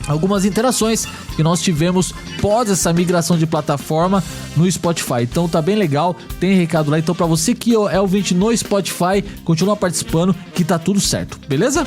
A: algumas interações que nós tivemos pós essa migração de plataforma no Spotify. Então tá bem legal, tem recado lá. Então pra você que é ouvinte no Spotify, continua participando que tá tudo certo, beleza?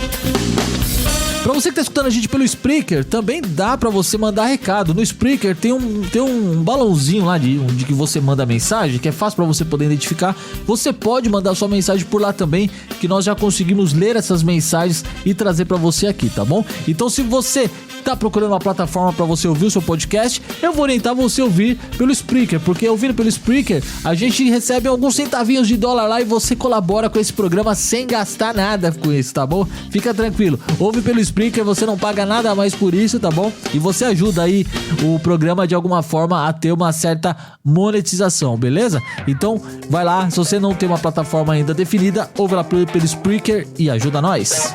A: Pra você que tá escutando a gente pelo Spreaker, também dá pra você mandar recado. No Spreaker tem um balãozinho lá de que você manda mensagem, que é fácil pra você poder identificar. Você pode mandar sua mensagem por lá também, que nós já conseguimos ler essas mensagens e trazer pra você aqui, tá bom? Então se você tá procurando uma plataforma para você ouvir o seu podcast, eu vou orientar você a ouvir pelo Spreaker, porque ouvindo pelo Spreaker, a gente recebe alguns centavinhos de dólar lá e você colabora com esse programa sem gastar nada com isso, tá bom? Fica tranquilo, ouve pelo Spreaker, você não paga nada mais por isso, tá bom? E você ajuda aí o programa de alguma forma a ter uma certa monetização, beleza? Então vai lá, se você não tem uma plataforma ainda definida, ouve lá pelo Spreaker e ajuda nós.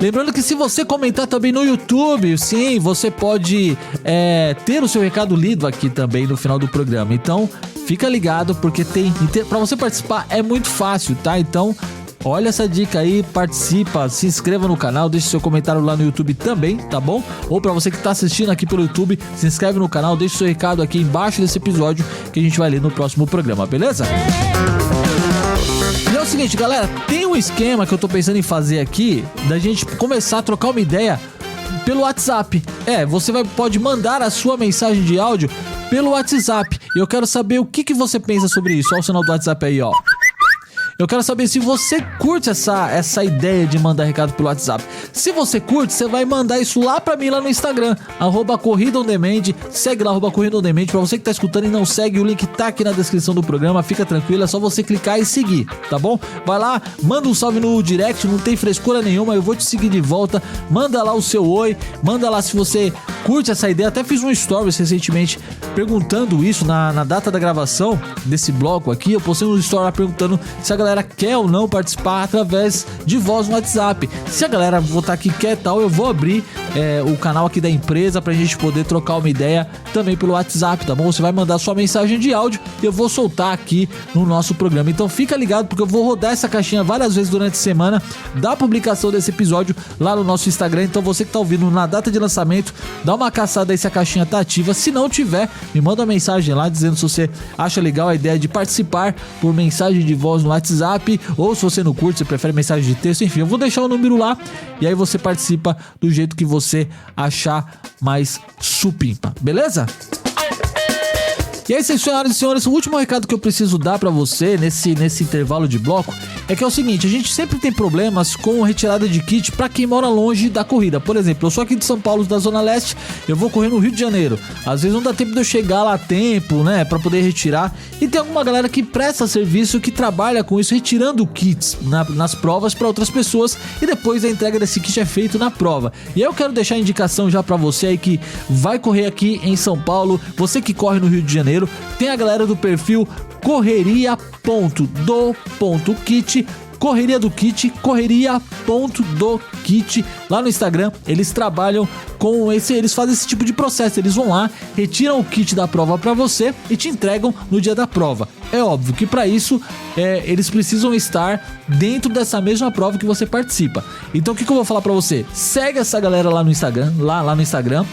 A: Lembrando que se você comentar também no YouTube, sim, você pode ter o seu recado lido aqui também no final do programa. Então, fica ligado, porque pra você participar é muito fácil, tá? Então, olha essa dica aí, participa, se inscreva no canal, deixe seu comentário lá no YouTube também, tá bom? Ou pra você que tá assistindo aqui pelo YouTube, se inscreve no canal, deixe seu recado aqui embaixo desse episódio que a gente vai ler no próximo programa, beleza? E é o seguinte, galera, tem um esquema que eu tô pensando em fazer aqui, da gente começar a trocar uma ideia pelo WhatsApp. Você pode mandar a sua mensagem de áudio pelo WhatsApp. E eu quero saber o que você pensa sobre isso. Olha o sinal do WhatsApp aí, ó. Eu quero saber se você curte essa ideia de mandar recado pelo WhatsApp. Se você curte, você vai mandar isso lá pra mim lá no Instagram, @corridaondemand. Segue lá, @corridaondemand. Pra você que tá escutando e não segue, o link tá aqui na descrição do programa. Fica tranquilo, é só você clicar e seguir, tá bom? Vai lá, manda um salve no direct, não tem frescura nenhuma, eu vou te seguir de volta. Manda lá o seu oi, manda lá se você curte essa ideia. Até fiz um stories recentemente perguntando isso na data da gravação desse bloco aqui. Eu postei um story lá perguntando se a galera quer ou não participar através de voz no WhatsApp. Se a galera votar que quer tal, eu vou abrir o canal aqui da empresa pra gente poder trocar uma ideia também pelo WhatsApp, tá bom? Você vai mandar sua mensagem de áudio e eu vou soltar aqui no nosso programa. Então fica ligado, porque eu vou rodar essa caixinha várias vezes durante a semana da publicação desse episódio lá no nosso Instagram. Então você que tá ouvindo na data de lançamento, dá uma caçada aí se a caixinha tá ativa. Se não tiver, me manda uma mensagem lá dizendo se você acha legal a ideia de participar por mensagem de voz no WhatsApp, ou se você não curte, você prefere mensagem de texto, enfim, eu vou deixar o número lá e aí você participa do jeito que você achar mais supimpa, beleza? E aí, senhoras e senhores, o último recado que eu preciso dar pra você nesse intervalo de bloco é que é o seguinte: a gente sempre tem problemas com retirada de kit pra quem mora longe da corrida. Por exemplo, eu sou aqui de São Paulo, da Zona Leste, eu vou correr no Rio de Janeiro. Às vezes não dá tempo de eu chegar lá a tempo, né, pra poder retirar. E tem alguma galera que presta serviço, que trabalha com isso, retirando kits nas provas pra outras pessoas, e depois a entrega desse kit é feito na prova. E aí eu quero deixar a indicação já pra você aí que vai correr aqui em São Paulo, você que corre no Rio de Janeiro. Tem a galera do perfil correria.do.kit, correria do kit, correria.do.kit lá no Instagram. Eles trabalham com eles fazem esse tipo de processo. Eles vão lá, retiram o kit da prova pra você e te entregam no dia da prova. É óbvio que pra isso eles precisam estar dentro dessa mesma prova que você participa. Então o que eu vou falar pra você? Segue essa galera lá no Instagram, lá no Instagram,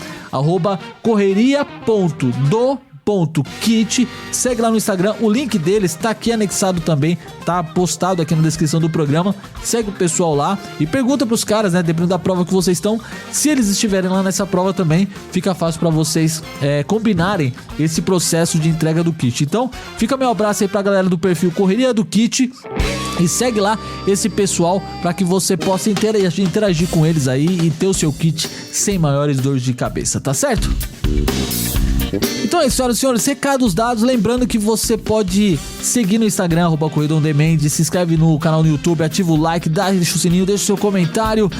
A: @correria.do.kit. Segue lá no Instagram, o link deles tá aqui anexado também, tá postado aqui na descrição do programa. Segue o pessoal lá e pergunta pros caras, né, dependendo da prova que vocês estão, se eles estiverem lá nessa prova também, fica fácil pra vocês combinarem esse processo de entrega do kit. Então, fica meu abraço aí pra galera do perfil Correria do Kit e segue lá esse pessoal para que você possa interagir com eles aí e ter o seu kit sem maiores dores de cabeça, tá certo? Então é isso, senhoras e senhores, recados dados. Lembrando que você pode seguir no Instagram, @corridaondemand, se inscreve no canal no YouTube, ativa o like, deixa o sininho, deixa o seu comentário.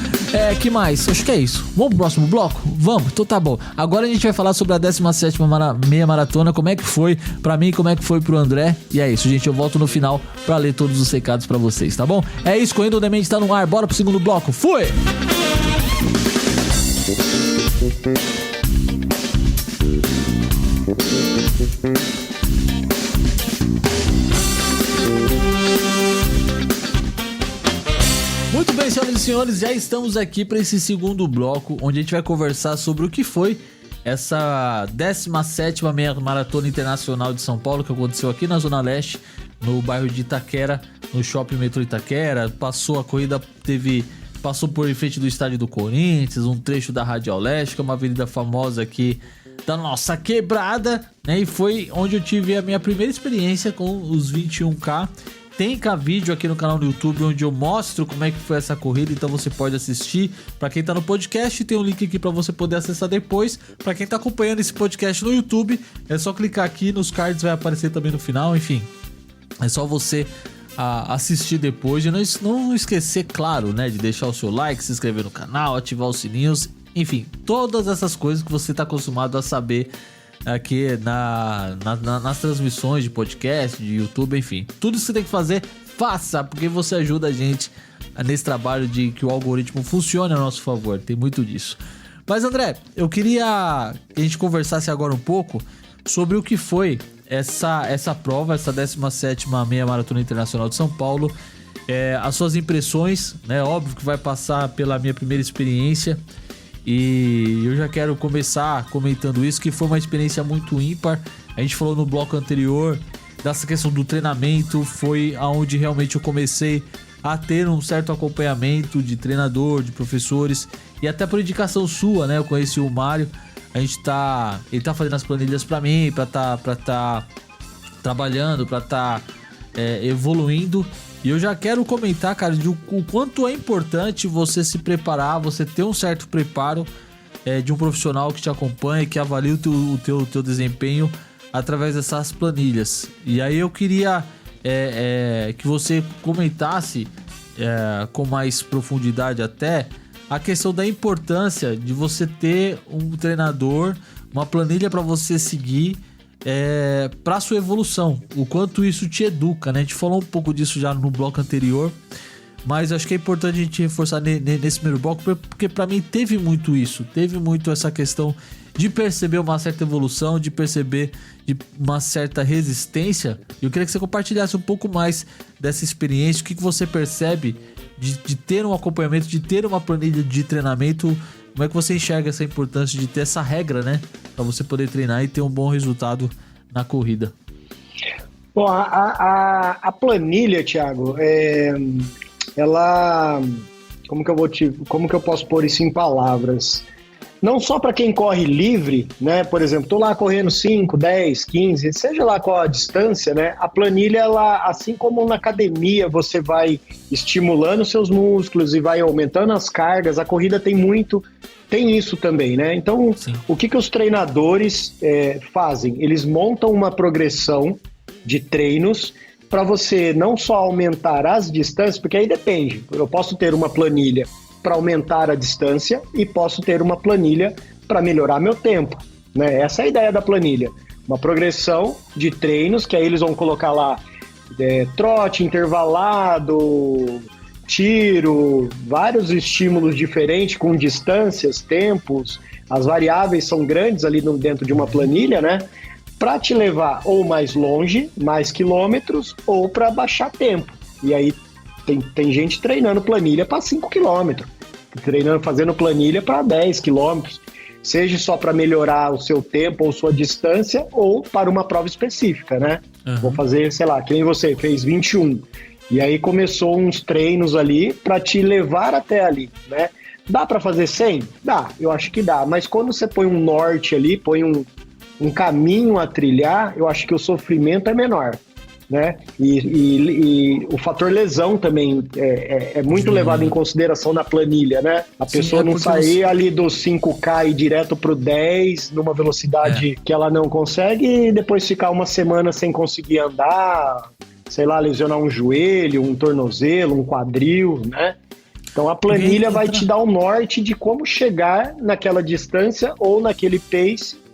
A: Que mais? Acho que é isso. Vamos pro próximo bloco? Vamos? Então tá bom. Agora a gente vai falar sobre a 17ª meia maratona, como é que foi pra mim, como é que foi pro André. E é isso, gente, eu volto no final pra ler todos os recados pra vocês, tá bom? É isso, Corrida on Demand tá no ar, bora pro segundo bloco, fui! Muito bem, senhoras e senhores, já estamos aqui para esse segundo bloco, onde a gente vai conversar sobre o que foi essa 17ª meia maratona internacional de São Paulo, que aconteceu aqui na Zona Leste, no bairro de Itaquera, no Shopping Metrô Itaquera. Passou a corrida, passou por em frente do estádio do Corinthians, um trecho da Radial Leste, que é uma avenida famosa aqui da nossa quebrada, né? E foi onde eu tive a minha primeira experiência com os 21K. Tem vídeo aqui no canal do YouTube onde eu mostro como é que foi essa corrida, então você pode assistir. Para quem tá no podcast, tem um link aqui para você poder acessar depois. Para quem tá acompanhando esse podcast no YouTube, é só clicar aqui nos cards, vai aparecer também no final, enfim. É só você a assistir depois, de não esquecer, claro, né, de deixar o seu like, se inscrever no canal, ativar os sininhos, enfim, todas essas coisas que você está acostumado a saber aqui nas transmissões de podcast, de YouTube, enfim. Tudo isso que você tem que fazer, faça, porque você ajuda a gente nesse trabalho de que o algoritmo funcione a nosso favor, tem muito disso. Mas André, eu queria que a gente conversasse agora um pouco sobre o que foi essa prova, essa 17ª Meia Maratona Internacional de São Paulo, as suas impressões, né? Óbvio que vai passar pela minha primeira experiência e eu já quero começar comentando isso, que foi uma experiência muito ímpar. A gente falou no bloco anterior dessa questão do treinamento, foi aonde realmente eu comecei a ter um certo acompanhamento de treinador, de professores e até por indicação sua, né? Eu conheci o Mário. Ele tá fazendo as planilhas pra mim, pra tá trabalhando, pra tá evoluindo. E eu já quero comentar, cara, de o quanto é importante você se preparar, você ter um certo preparo de um profissional que te acompanha, que avalia o teu desempenho através dessas planilhas. E aí eu queria que você comentasse com mais profundidade até a questão da importância de você ter um treinador, uma planilha para você seguir para sua evolução, o quanto isso te educa, né? A gente falou um pouco disso já no bloco anterior, mas acho que é importante a gente reforçar nesse primeiro bloco, porque para mim teve muito essa questão de perceber uma certa evolução, de perceber uma certa resistência. Eu queria que você compartilhasse um pouco mais dessa experiência, o que você percebe de ter um acompanhamento, de ter uma planilha de treinamento. Como é que você enxerga essa importância de ter essa regra, né? Para você poder treinar e ter um bom resultado na corrida.
B: Bom, a planilha, Thiago, ela... Como que eu posso pôr isso em palavras? Não só para quem corre livre, né? Por exemplo, tô lá correndo 5, 10, 15, seja lá qual a distância, né? A planilha, ela, assim como na academia, você vai estimulando seus músculos e vai aumentando as cargas, a corrida tem isso também, né? Então, sim. O que os treinadores fazem? Eles montam uma progressão de treinos para você não só aumentar as distâncias, porque aí depende, eu posso ter uma planilha para aumentar a distância e posso ter uma planilha para melhorar meu tempo, né? Essa é a ideia da planilha, uma progressão de treinos, que aí eles vão colocar lá trote, intervalado, tiro, vários estímulos diferentes com distâncias, tempos, as variáveis são grandes ali dentro de uma planilha, né? Para te levar ou mais longe, mais quilômetros, ou para baixar tempo. E aí tem gente treinando planilha para 5 quilômetros, fazendo planilha para 10 quilômetros, seja só para melhorar o seu tempo ou sua distância, ou para uma prova específica, né? Uhum. Vou fazer, sei lá, que nem você fez 21, e aí começou uns treinos ali para te levar até ali, né? Dá para fazer 100? Dá, eu acho que dá, mas quando você põe um norte ali, põe um caminho a trilhar, eu acho que o sofrimento é menor, né? E o fator lesão também é muito levado em consideração na planilha, né? A pessoa não sair ali do 5K e ir direto pro 10 numa velocidade que ela não consegue e depois ficar uma semana sem conseguir andar, sei lá, lesionar um joelho, um tornozelo, um quadril, né? Então a planilha vai te dar um norte de como chegar naquela distância ou naquele pace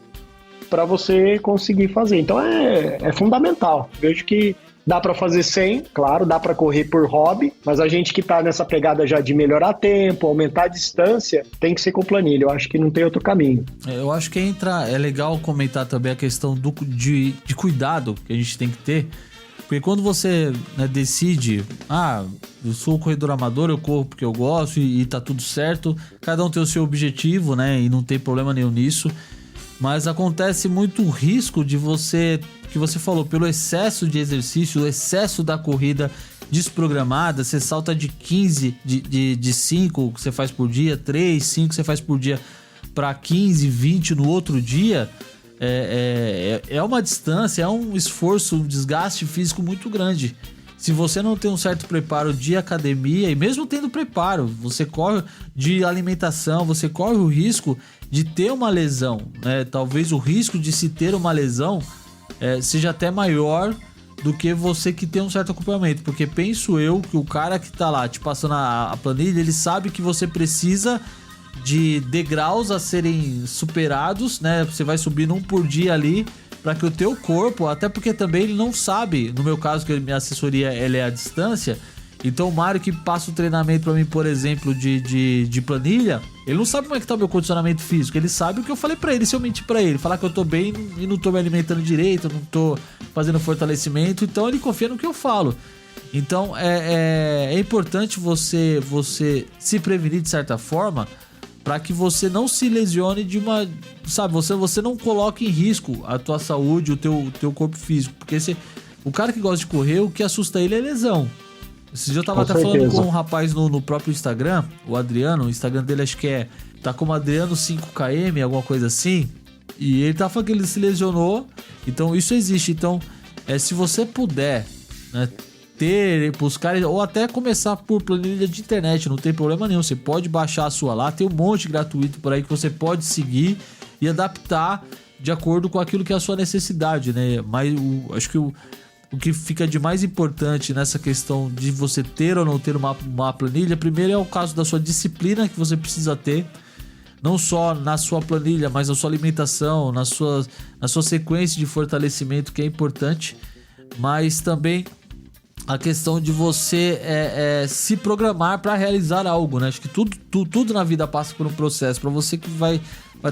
B: para você conseguir fazer. Então é fundamental. Vejo que dá para fazer 100, claro, dá para correr por hobby, mas a gente que tá nessa pegada já de melhorar tempo, aumentar a distância, tem que ser com planilha. Eu acho que não tem outro caminho.
A: Eu acho que é legal comentar também a questão de cuidado que a gente tem que ter, porque quando você, né, decide, eu sou corredor amador, eu corro porque eu gosto e tá tudo certo, cada um tem o seu objetivo, né, e não tem problema nenhum nisso. Mas acontece muito o risco de você, que você falou, pelo excesso de exercício, o excesso da corrida desprogramada, você salta de 15, de 5 que você faz por dia, 3, 5 que você faz por dia, para 15, 20 no outro dia, é uma distância, é um esforço, um desgaste físico muito grande. Se você não tem um certo preparo de academia, e mesmo tendo preparo, você corre de alimentação, você corre o risco de ter uma lesão, né? Talvez o risco de se ter uma lesão seja até maior do que você que tem um certo acompanhamento. Porque penso eu que o cara que tá lá te passando a planilha, ele sabe que você precisa de degraus a serem superados, né? Você vai subindo um por dia ali para que o teu corpo, até porque também ele não sabe, no meu caso que minha assessoria ela é à distância, então o Mário que passa o treinamento para mim, por exemplo, de planilha, ele não sabe como é que tá o meu condicionamento físico, ele sabe o que eu falei para ele, se eu mentir para ele, falar que eu tô bem e não tô me alimentando direito, não tô fazendo fortalecimento, então ele confia no que eu falo. Então é importante você se prevenir de certa forma, para que você não se lesione de uma... Sabe, você não coloque em risco a tua saúde, o teu corpo físico. Porque o cara que gosta de correr, o que assusta ele é lesão. Esse dia eu tava até falando com um rapaz no próprio Instagram, o Adriano. O Instagram dele acho que tá como Adriano 5km, alguma coisa assim. E ele tá falando que ele se lesionou. Então isso existe. Então, se você puder, né, buscar, ou até começar por planilha de internet, não tem problema nenhum, você pode baixar a sua lá, tem um monte gratuito por aí que você pode seguir e adaptar de acordo com aquilo que é a sua necessidade, né? Mas acho que o que fica de mais importante nessa questão de você ter ou não ter uma planilha, primeiro é o caso da sua disciplina que você precisa ter, não só na sua planilha, mas na sua alimentação, na sua sequência de fortalecimento, que é importante, mas também a questão de você se programar para realizar algo, né? Acho que tudo na vida passa por um processo. Para você que vai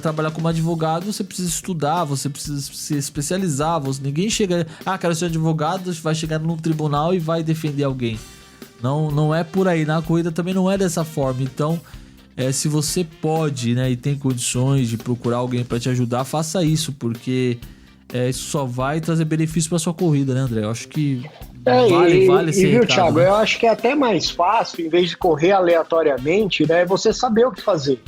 A: trabalhar como advogado, você precisa estudar, você precisa se especializar. Ninguém chega... quero ser advogado, vai chegar num tribunal e vai defender alguém. Não é por aí. Na corrida também não é dessa forma. Então, se você pode, né, e tem condições de procurar alguém para te ajudar, faça isso, porque isso só vai trazer benefício para sua corrida, né, André? Eu acho que vale esse
B: viu,
A: recado,
B: Thiago,
A: né?
B: eu acho que é até mais fácil, em vez de correr aleatoriamente, né, você saber o que fazer.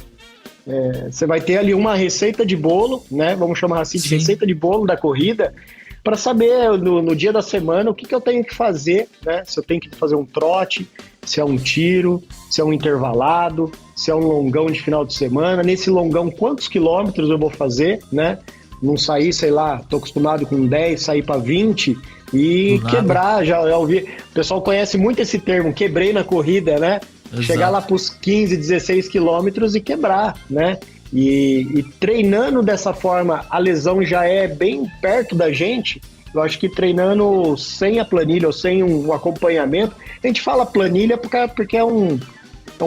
B: Você vai ter ali uma receita de bolo, né, vamos chamar assim de
A: Sim.
B: receita de bolo da corrida, para saber no dia da semana o que eu tenho que fazer, né, se eu tenho que fazer um trote, se é um tiro, se é um intervalado, se é um longão de final de semana, nesse longão quantos quilômetros eu vou fazer, né, não sair, sei lá, tô acostumado com 10, sair para 20 e quebrar, já ouvi. O pessoal conhece muito esse termo, quebrei na corrida, né? Exato. Chegar lá pros 15, 16 quilômetros e quebrar, né? E treinando dessa forma, a lesão já é bem perto da gente. Eu acho que treinando sem a planilha ou sem um acompanhamento, a gente fala planilha porque é um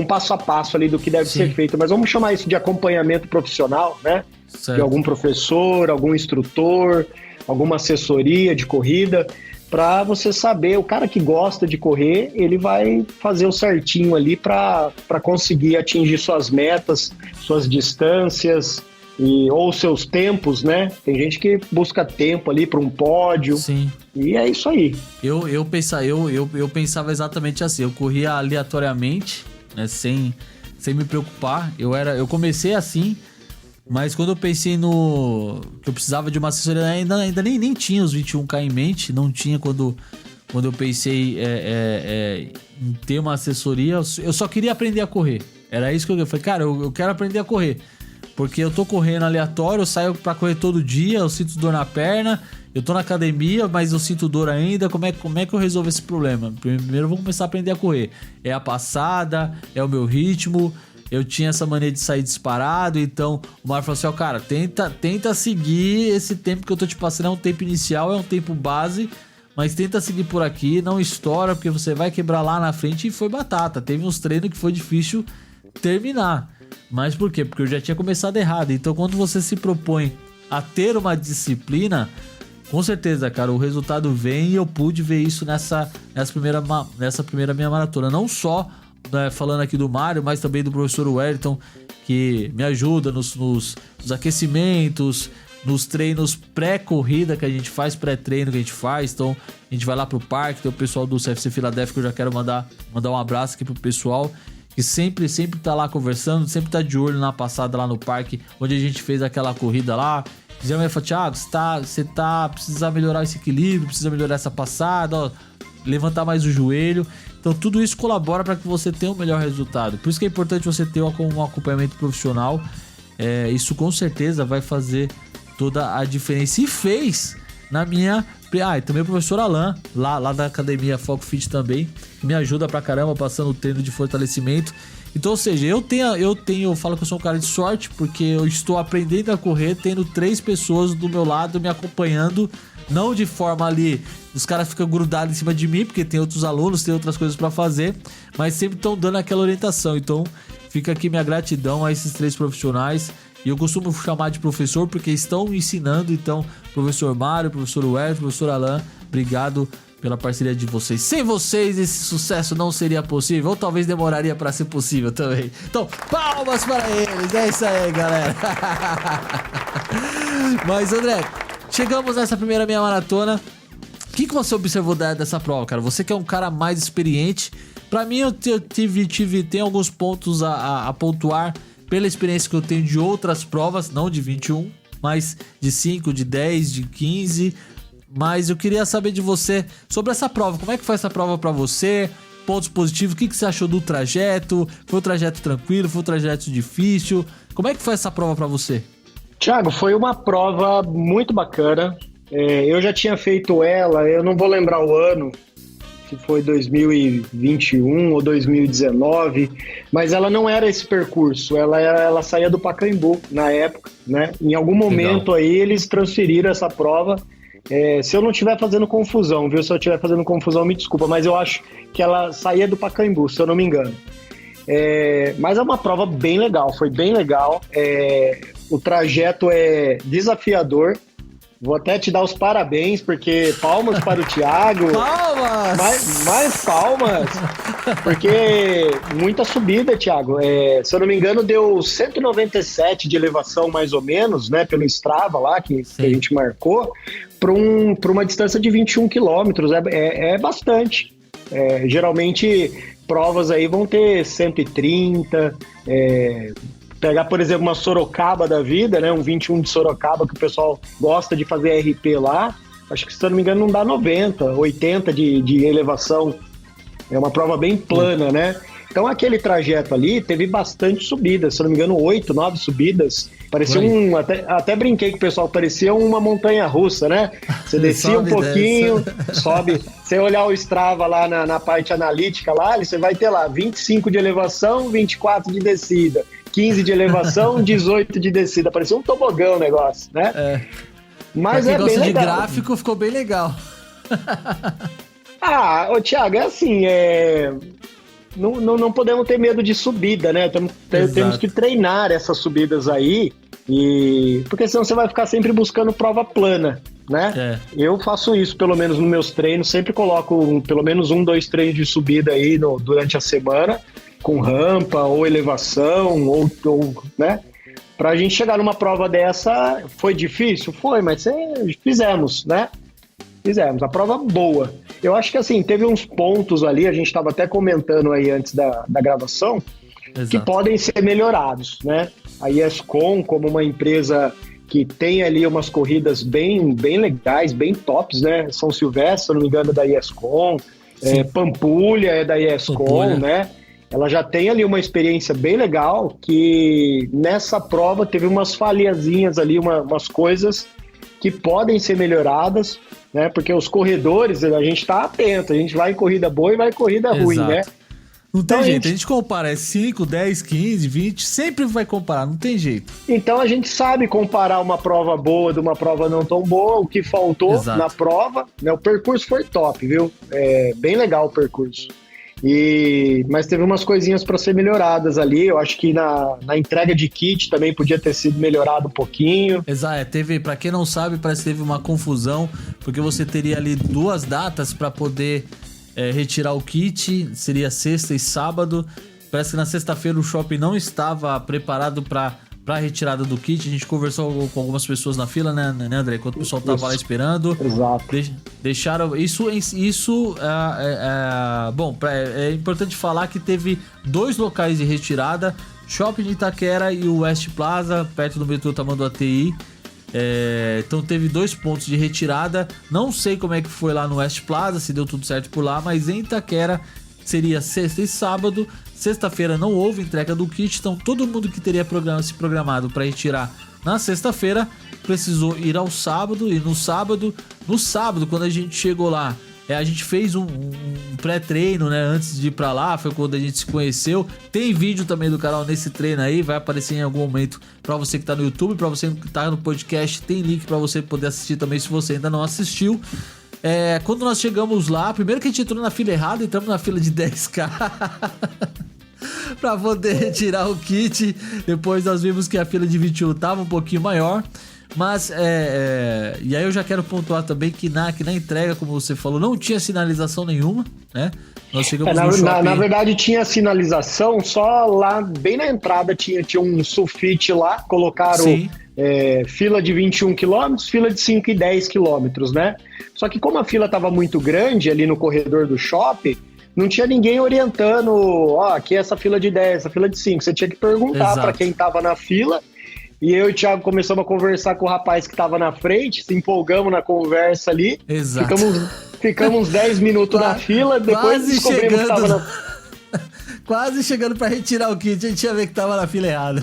B: passo a passo ali do que deve ser feito, mas vamos chamar isso de acompanhamento profissional, né?
A: Certo.
B: De algum professor, algum instrutor, alguma assessoria de corrida, para você saber, o cara que gosta de correr, ele vai fazer o certinho ali para conseguir atingir suas metas, suas distâncias ou seus tempos, né? Tem gente que busca tempo ali para um pódio.
A: Sim.
B: E é isso aí.
A: Eu pensava exatamente assim, eu corria aleatoriamente, né, sem me preocupar. Eu comecei assim, mas quando eu pensei que eu precisava de uma assessoria, ainda nem tinha os 21K em mente, não tinha quando eu pensei em ter uma assessoria, eu só queria aprender a correr. Era isso que eu falei, cara, eu quero aprender a correr, porque eu tô correndo aleatório, eu saio pra correr todo dia, eu sinto dor na perna, eu tô na academia, mas eu sinto dor ainda, como é que eu resolvo esse problema? Primeiro eu vou começar a aprender a correr. É a passada, é o meu ritmo. Eu tinha essa mania de sair disparado, então o Mário falou assim, cara, tenta seguir esse tempo que eu tô te passando, é um tempo inicial, é um tempo base, mas tenta seguir por aqui, não estoura, porque você vai quebrar lá na frente. E foi batata, teve uns treinos que foi difícil terminar, mas por quê? Porque eu já tinha começado errado. Então quando você se propõe a ter uma disciplina, com certeza, cara, o resultado vem, e eu pude ver isso nessa primeira minha maratona, não só falando aqui do Mário, mas também do professor Wellington, que me ajuda nos aquecimentos, nos treinos pré-corrida que a gente faz, pré-treino que a gente faz. Então a gente vai lá pro parque, tem o pessoal do CFC Filadélfia, que eu já quero mandar um abraço aqui pro pessoal, que sempre tá lá conversando, sempre tá de olho na passada lá no parque, onde a gente fez aquela corrida lá. Geralmente fala, Thiago, você precisa melhorar esse equilíbrio, precisa melhorar essa passada, ó, levantar mais o joelho. Então tudo isso colabora para que você tenha um melhor resultado. Por isso que é importante você ter um acompanhamento profissional. Isso com certeza vai fazer toda a diferença. E fez. na minha... e também o professor Alan, lá da Academia Foco Fit também, que me ajuda pra caramba, passando o treino de fortalecimento. Então, ou seja, eu falo que eu sou um cara de sorte, porque eu estou aprendendo a correr, tendo 3 pessoas do meu lado me acompanhando, não de forma ali, os caras ficam grudados em cima de mim, porque tem outros alunos, tem outras coisas pra fazer, mas sempre estão dando aquela orientação. Então, fica aqui minha gratidão a esses 3 profissionais. E eu costumo chamar de professor porque estão me ensinando. Então, professor Mário, professor Wes, professor Alan, obrigado pela parceria de vocês. Sem vocês, esse sucesso não seria possível, ou talvez demoraria para ser possível também. Então, palmas para eles. É isso aí, galera. Mas, André, chegamos nessa primeira meia maratona. O que você observou dessa prova, cara? Você que é um cara mais experiente. Para mim, eu tem alguns pontos a pontuar pela experiência que eu tenho de outras provas, não de 21, mas de 5, de 10, de 15. Mas eu queria saber de você sobre essa prova. Como é que foi essa prova pra você? Pontos positivos, o que você achou do trajeto? Foi um trajeto tranquilo? Foi um trajeto difícil? Como é que foi essa prova pra você?
B: Thiago, foi uma prova muito bacana. Eu já tinha feito ela, eu não vou lembrar o ano, se foi 2021 ou 2019, mas ela não era esse percurso, ela saía do Pacaembu na época, né? Em algum momento aí eles transferiram essa prova, se eu não estiver fazendo confusão, viu? Se eu estiver fazendo confusão, me desculpa, mas eu acho que ela saía do Pacaembu, se eu não me engano. Mas é uma prova bem legal, foi bem legal, o trajeto é desafiador. Vou até te dar os parabéns, porque palmas para o Thiago.
A: Palmas!
B: Mais palmas, porque muita subida, Thiago. Se eu não me engano, deu 197 de elevação, mais ou menos, né? Pelo Strava lá, que a gente marcou, para uma distância de 21 quilômetros. É bastante. Geralmente, provas aí vão ter 130, pegar, por exemplo, uma Sorocaba da vida, né? Um 21 de Sorocaba, que o pessoal gosta de fazer RP lá. Acho que, se eu não me engano, não dá 90, 80 de elevação. É uma prova bem plana, né? Então, aquele trajeto ali teve bastante subidas. Se eu não me engano, 8, 9 subidas. Parecia até brinquei com o pessoal, parecia uma montanha-russa, né? Você descia um pouquinho, sobe. Você olhar o Strava lá na parte analítica lá, você vai ter lá 25 de elevação, 24 de descida. 15 de elevação, 18 de descida. Parecia um tobogão o negócio, né? Mas
A: pra quem gosta
B: bem legal.
A: De gráfico, ficou bem legal.
B: Thiago, é assim, não podemos ter medo de subida, né? Temos que treinar essas subidas aí, porque senão você vai ficar sempre buscando prova plana, né? Eu faço isso, pelo menos nos meus treinos, sempre coloco pelo menos 1, 2 treinos de subida aí durante a semana, com rampa ou elevação, ou né? Pra gente chegar numa prova dessa, foi difícil? Foi, mas fizemos, né? Fizemos, a prova boa. Eu acho que assim, teve uns pontos ali, a gente estava até comentando aí antes da gravação, que podem ser melhorados, né? A ESCOM, como uma empresa que tem ali umas corridas bem legais, bem tops, né? São Silvestre, se eu não me engano, é da ESCOM, Pampulha é da ESCOM, né? Ela já tem ali uma experiência bem legal, que nessa prova teve umas falhazinhas ali, umas coisas que podem ser melhoradas, né? Porque os corredores, a gente tá atento, a gente vai em corrida boa e vai em corrida ruim, né?
A: Não tem jeito, a gente compara, 5, 10, 15, 20, sempre vai comparar, não tem jeito.
B: Então a gente sabe comparar uma prova boa de uma prova não tão boa, o que faltou na prova, né? O percurso foi top, viu? Bem legal o percurso. Mas teve umas coisinhas para ser melhoradas ali. Eu acho que na entrega de kit também podia ter sido melhorado um pouquinho.
A: Exato, pra quem não sabe, parece que teve uma confusão, porque você teria ali 2 datas para poder retirar o kit, seria sexta e sábado. Parece que na sexta-feira o shopping não estava preparado para retirada do kit. A gente conversou com algumas pessoas na fila, né, André? Enquanto o pessoal tava lá esperando.
B: Exato.
A: Deixaram... Isso bom, é importante falar que teve 2 locais de retirada. Shopping de Itaquera e o West Plaza, perto do metrô Tamanduateí. Então teve 2 pontos de retirada. Não sei como é que foi lá no West Plaza, se deu tudo certo por lá, mas em Itaquera seria sexta e sábado. Sexta-feira não houve entrega do kit, então todo mundo que teria se programado para retirar Na sexta-feira, precisou ir ao sábado, e no sábado, quando a gente chegou lá, a gente fez um pré-treino, né, antes de ir pra lá, foi quando a gente se conheceu. Tem vídeo também do canal nesse treino aí, vai aparecer em algum momento pra você que tá no YouTube, pra você que tá no podcast, tem link pra você poder assistir também se você ainda não assistiu. Quando nós chegamos lá, primeiro que a gente entrou na fila errada, entramos na fila de 10k pra poder retirar o kit. Depois nós vimos que a fila de 21 tava um pouquinho maior. Mas, e aí eu já quero pontuar também que na entrega, como você falou, não tinha sinalização nenhuma, né? Nós chegamos no shopping... Na verdade tinha sinalização, só lá bem na entrada tinha um sulfite lá, colocaram fila de 21 km, fila de 5 e 10 km, né? Só que como a fila estava muito grande ali no corredor do shopping, não tinha ninguém orientando, aqui é essa fila de 10, essa fila de 5, você tinha que perguntar para quem estava na fila. E eu e o Thiago começamos a conversar com o rapaz que estava na frente, se empolgamos na conversa ali. Exato. Ficamos 10 minutos na fila, depois descobrimos que estava na... Quase chegando para retirar o kit, a gente ia ver que estava na fila errada.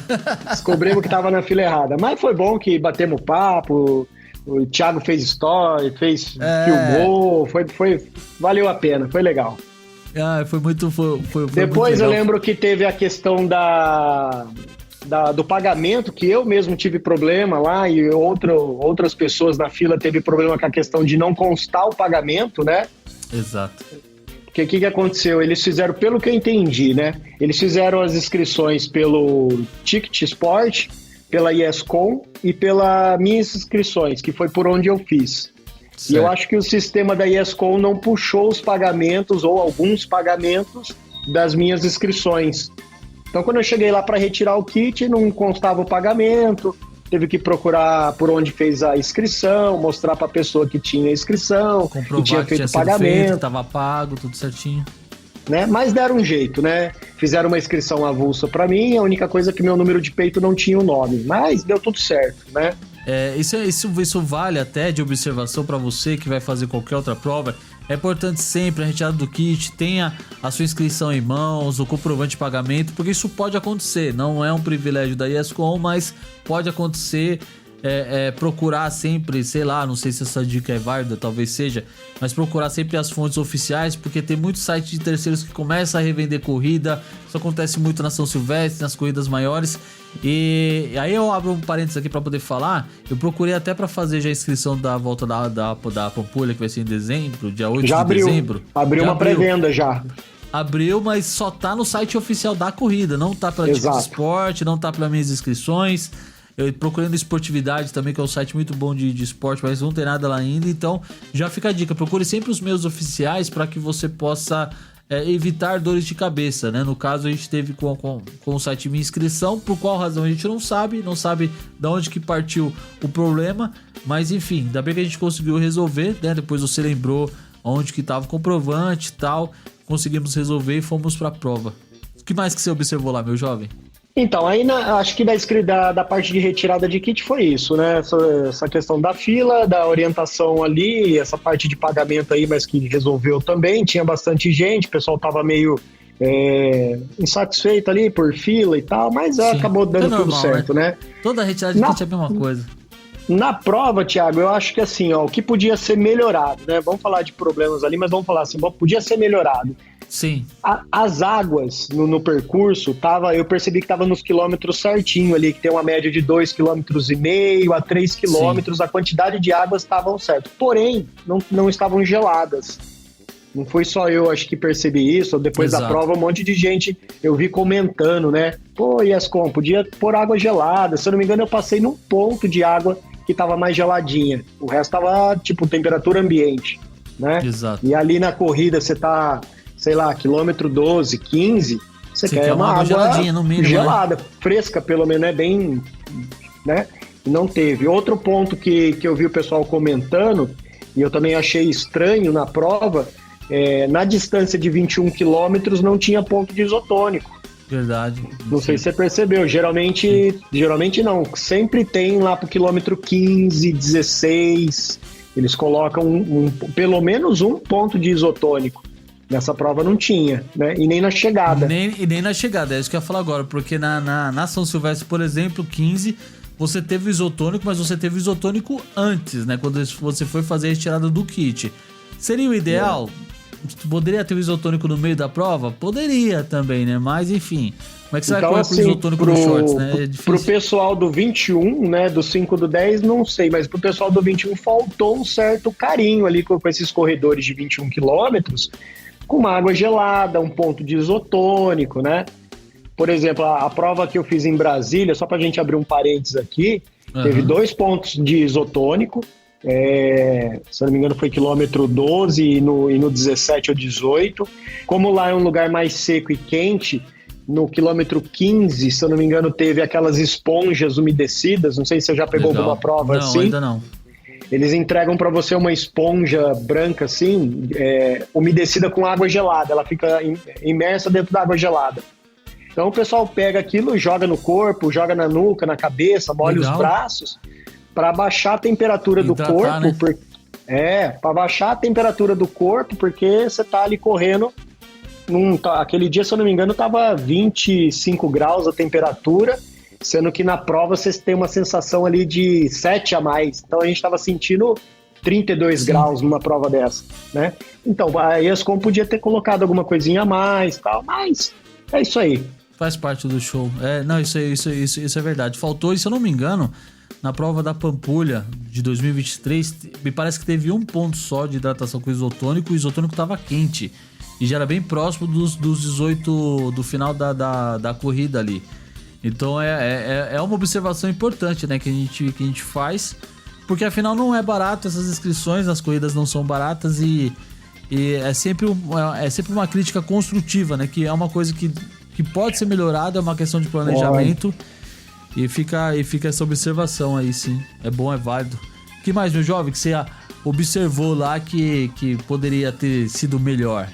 B: Descobrimos que estava na fila errada. Mas foi bom que batemos papo, o Thiago fez story, filmou, valeu a pena, foi legal.
A: Foi muito
B: Depois
A: muito
B: eu lembro que teve a questão do pagamento, que eu mesmo tive problema lá e outras pessoas na fila teve problema com a questão de não constar o pagamento, né?
A: Exato.
B: Porque o que aconteceu? Eles fizeram, pelo que eu entendi, né? Eles fizeram as inscrições pelo Ticket Sport, pela ESCOM e pelas minhas inscrições, que foi por onde eu fiz. Certo. E eu acho que o sistema da ESCOM não puxou os pagamentos ou alguns pagamentos das minhas inscrições. Então, quando eu cheguei lá para retirar o kit, não constava o pagamento, teve que procurar por onde fez a inscrição, mostrar para a pessoa que tinha a inscrição, que tinha feito o pagamento.
A: Estava pago, tudo certinho.
B: Né? Mas deram um jeito, né? Fizeram uma inscrição avulsa para mim, a única coisa é que meu número de peito não tinha o nome, mas deu tudo certo, né?
A: Isso vale até de observação para você que vai fazer qualquer outra prova. É importante sempre a retirada do kit, tenha a sua inscrição em mãos, o comprovante de pagamento, porque isso pode acontecer. Não é um privilégio da ESCOM, mas pode acontecer. Procurar sempre, sei lá, não sei se essa dica é válida, talvez seja, mas procurar sempre as fontes oficiais, porque tem muitos sites de terceiros que começam a revender corrida. Isso acontece muito na São Silvestre, nas corridas maiores. E aí eu abro um parênteses aqui para poder falar. Eu procurei até para fazer já a inscrição da volta da Pampulha, que vai ser em dezembro, dia 8 de dezembro.
B: Abriu uma pré-venda já.
A: Abriu, mas só tá no site oficial da corrida, não tá pela Ticket Sport, não tá pelas minhas inscrições. Eu procurei no Esportividade também, que é um site muito bom de esporte, mas não tem nada lá ainda. Então, já fica a dica. Procure sempre os meus oficiais para que você possa evitar dores de cabeça, né? No caso, a gente teve com o site Minha Inscrição. Por qual razão a gente não sabe de onde que partiu o problema. Mas, enfim, ainda bem que a gente conseguiu resolver, né? Depois você lembrou onde que estava o comprovante e tal. Conseguimos resolver e fomos para a prova. O que mais que você observou lá, meu jovem?
B: Então, aí acho que da parte de retirada de kit foi isso, né? Essa questão da fila, da orientação ali, essa parte de pagamento aí, mas que resolveu também. Tinha bastante gente, o pessoal tava meio insatisfeito ali por fila e tal, mas acabou dando normal, tudo certo, né?
A: Toda retirada de kit é a mesma coisa.
B: Na prova, Thiago, eu acho que assim, o que podia ser melhorado, né? Vamos falar de problemas ali, mas vamos falar assim, podia ser melhorado.
A: Sim.
B: As águas no percurso, eu percebi que estava nos quilômetros certinho ali, que tem uma média de 2,5 km a 3 km, a quantidade de águas estavam certo. Porém, não estavam geladas. Não foi só eu, acho que percebi isso. Depois da prova, um monte de gente eu vi comentando, né? Pô, ESCOM, podia pôr água gelada. Se eu não me engano, eu passei num ponto de água que estava mais geladinha. O resto estava, temperatura ambiente, né?
A: Exato.
B: E ali na corrida, você tá... sei lá, quilômetro 12, 15, você quer uma água
A: geladinha, no mínimo,
B: gelada, fresca pelo menos, é bem, né? Não teve. Outro ponto que eu vi o pessoal comentando, e eu também achei estranho na prova, na distância de 21 quilômetros não tinha ponto de isotônico.
A: Verdade.
B: Não sei se você percebeu, geralmente não, sempre tem lá pro quilômetro 15, 16, eles colocam pelo menos um ponto de isotônico. Nessa prova não tinha, né? E nem na chegada.
A: Nem na chegada, é isso que eu ia falar agora, porque na São Silvestre, por exemplo, 15, você teve o isotônico, mas você teve o isotônico antes, né? Quando você foi fazer a retirada do kit. Seria o ideal? Poderia ter o isotônico no meio da prova? Poderia também, né? Mas, enfim... Como é que você vai correr com o isotônico no shorts, né? É difícil.
B: Pro pessoal do 21, né, do 5 do 10, não sei, mas pro pessoal do 21 faltou um certo carinho ali com esses corredores de 21 quilômetros, com uma água gelada, um ponto de isotônico, né? Por exemplo, a prova que eu fiz em Brasília, só pra gente abrir um parênteses aqui, teve 2 pontos de isotônico, se eu não me engano foi quilômetro 12 e no 17 ou 18. Como lá é um lugar mais seco e quente, no quilômetro 15, se eu não me engano, teve aquelas esponjas umedecidas. Não sei se você já pegou alguma prova assim.
A: Não, ainda não.
B: Eles entregam para você uma esponja branca assim, umedecida com água gelada. Ela fica imersa dentro da água gelada. Então o pessoal pega aquilo, joga no corpo, joga na nuca, na cabeça, molha os braços, para baixar a temperatura do corpo. Né? Para baixar a temperatura do corpo, porque você tá ali correndo. Aquele dia, se eu não me engano, tava 25 graus a temperatura, sendo que na prova vocês têm uma sensação ali de 7 a mais. Então a gente tava sentindo 32 graus numa prova dessa, né? Então a ESCOM podia ter colocado alguma coisinha a mais, tal, mas é isso aí.
A: Faz parte do show. Isso é verdade. Faltou, e se eu não me engano, na prova da Pampulha de 2023, me parece que teve 1 ponto só de hidratação com isotônico, e o isotônico tava quente. E já era bem próximo dos 18 do final da corrida ali. Então é uma observação importante, né, que a gente faz, porque afinal não é barato essas inscrições, as corridas não são baratas e é sempre uma crítica construtiva, né, que é uma coisa que pode ser melhorada, é uma questão de planejamento. E fica essa observação aí, sim. É bom, é válido. O que mais, meu jovem, que você observou lá que poderia ter sido melhor?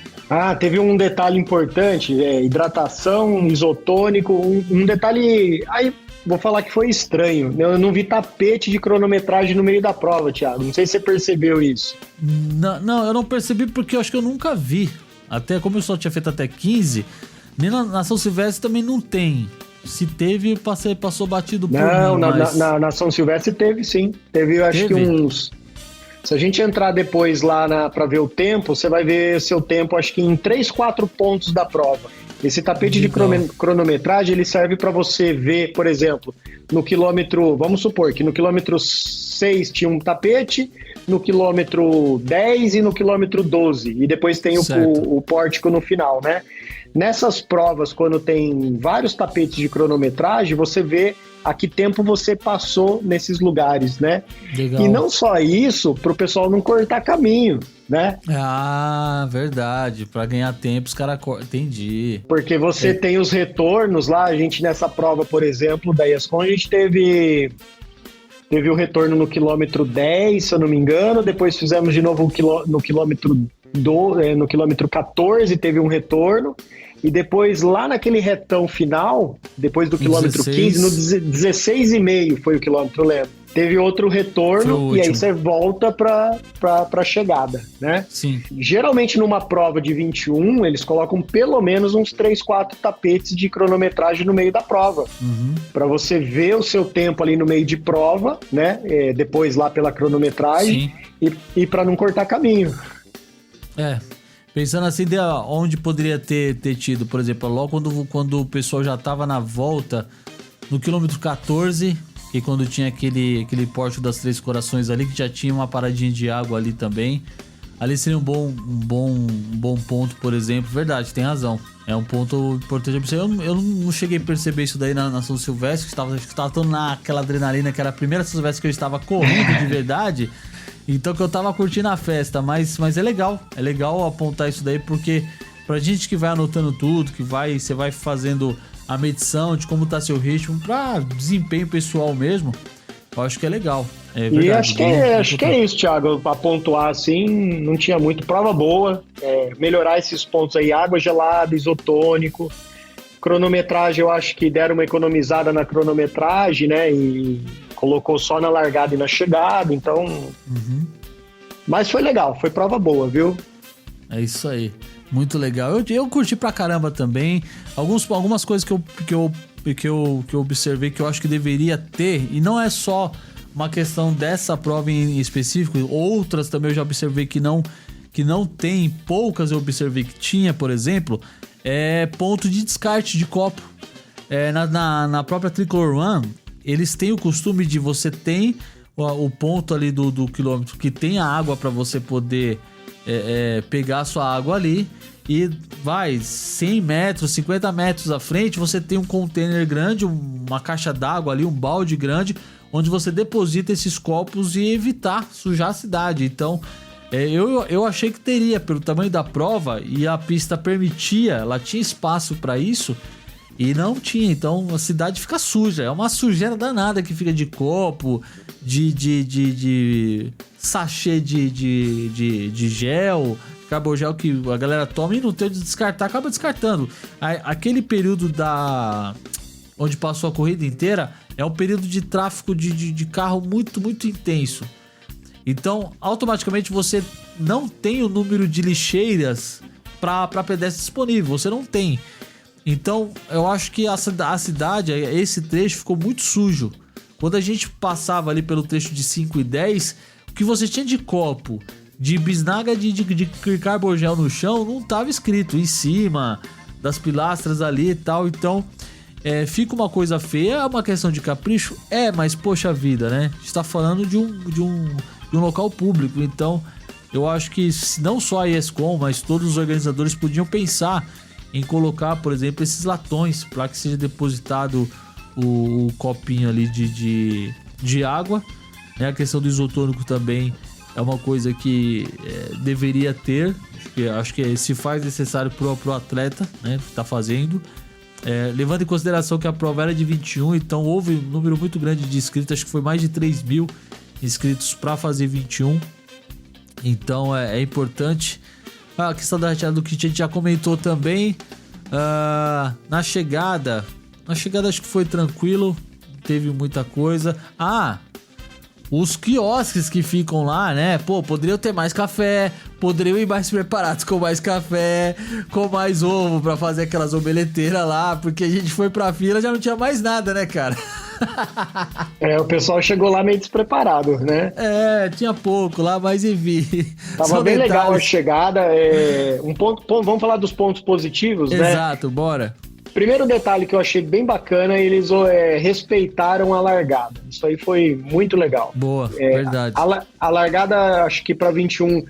B: Teve um detalhe importante, hidratação, isotônico, um detalhe, aí vou falar que foi estranho, eu não vi tapete de cronometragem no meio da prova, Thiago, não sei se você percebeu isso.
A: Não, eu não percebi porque eu acho que eu nunca vi, até como eu só tinha feito até 15, nem na São Silvestre também não tem, se teve, passou batido por mim. Não,
B: na São Silvestre teve sim, teve acho que uns... Se a gente entrar depois lá para ver o tempo, você vai ver seu tempo, acho que em 3, 4 pontos da prova. Esse tapete de cronometragem, ele serve para você ver, por exemplo, no quilômetro... Vamos supor que no quilômetro 6 tinha um tapete, no quilômetro 10 e no quilômetro 12. E depois tem o pórtico no final, né? Nessas provas, quando tem vários tapetes de cronometragem, você vê a que tempo você passou nesses lugares, né?
A: Legal.
B: E não só isso, para o pessoal não cortar caminho, né?
A: Verdade. Para ganhar tempo, os caras... Entendi.
B: Porque você tem os retornos lá, a gente nessa prova, por exemplo, da ESCOM, a gente teve o retorno no quilômetro 10, se eu não me engano, depois fizemos de novo no quilômetro 14, teve um retorno, e depois lá naquele retão final, depois do quilômetro 15, no 16,5 foi o quilômetro, eu lembro. Teve outro retorno e aí você volta pra chegada, né?
A: Sim.
B: Geralmente numa prova de 21, eles colocam pelo menos uns 3, 4 tapetes de cronometragem no meio da prova. Pra você ver o seu tempo ali no meio de prova, né? Depois lá pela cronometragem e pra não cortar caminho.
A: Pensando assim, onde poderia ter tido, por exemplo, logo quando o pessoal já tava na volta, no quilômetro 14, e quando tinha aquele pórtico das Três Corações ali, que já tinha uma paradinha de água ali também, ali seria um bom ponto, por exemplo. Verdade, tem razão. É um ponto importante. Eu não cheguei a perceber isso daí na São Silvestre, que estava tão naquela adrenalina, que era a primeira São Silvestre que eu estava correndo de verdade. Então que eu tava curtindo a festa, mas é legal apontar isso daí, porque pra gente que vai anotando tudo, você vai fazendo a medição de como tá seu ritmo, pra desempenho pessoal mesmo, eu acho que é legal. É verdade,
B: e acho que é isso, Thiago, pra pontuar assim, não tinha muito, prova boa, melhorar esses pontos aí, água gelada, isotônico, cronometragem, eu acho que deram uma economizada na cronometragem, né, e colocou só na largada e na chegada, então... Mas foi legal, foi prova boa, viu?
A: É isso aí, muito legal. Eu curti pra caramba também. Algumas coisas que eu que eu observei que eu acho que deveria ter, e não é só uma questão dessa prova em específico, outras também eu já observei que não tem, poucas eu observei que tinha, por exemplo, ponto de descarte de copo. Na própria Tricolor One, eles têm o costume de você tem o ponto ali do quilômetro que tem a água para você poder pegar a sua água ali, e 100 metros, 50 metros à frente você tem um container grande, uma caixa d'água ali, um balde grande, onde você deposita esses copos e evitar sujar a cidade. Então eu achei que teria, pelo tamanho da prova, e a pista permitia, ela tinha espaço para isso, e não tinha. Então a cidade fica suja, é uma sujeira danada que fica de copo, de sachê de gel, carbogel que a galera toma e não tem onde descartar, acaba descartando. Aquele período onde passou a corrida inteira é um período de tráfego de carro muito, muito intenso. Então, automaticamente você não tem o número de lixeiras para pedestre disponível, você não tem. Então, eu acho que a cidade, esse trecho ficou muito sujo. Quando a gente passava ali pelo trecho de 5 e 10, o que você tinha de copo, de bisnaga de carbogel no chão, não estava escrito em cima das pilastras ali e tal. Então, fica uma coisa feia, é uma questão de capricho, mas poxa vida, né? A gente tá falando de um local público, então eu acho que não só a ESCOM, mas todos os organizadores podiam pensar em colocar, por exemplo, esses latões para que seja depositado o copinho ali de água, né? A questão do isotônico também é uma coisa que deveria ter, acho que se faz necessário pro atleta, né, que tá fazendo. Levando em consideração que a prova era de 21, então houve um número muito grande de inscritos, acho que foi mais de 3 mil inscritos para fazer 21, então é importante. A questão da retirada do kit a gente já comentou também. Na chegada acho que foi tranquilo, não teve muita coisa. Os quiosques que ficam lá, né? Pô, poderiam ter mais café, poderiam ir mais preparados com mais café, com mais ovo pra fazer aquelas omeleteiras lá, porque a gente foi pra fila e já não tinha mais nada, né, cara?
B: O pessoal chegou lá meio despreparado, né?
A: Tinha pouco lá, mas enfim.
B: Tava bem legal a chegada. Vamos falar dos pontos positivos, né?
A: Exato, bora.
B: Primeiro detalhe que eu achei bem bacana, eles respeitaram a largada. Isso aí foi muito legal.
A: Boa, verdade.
B: A largada, acho que para 21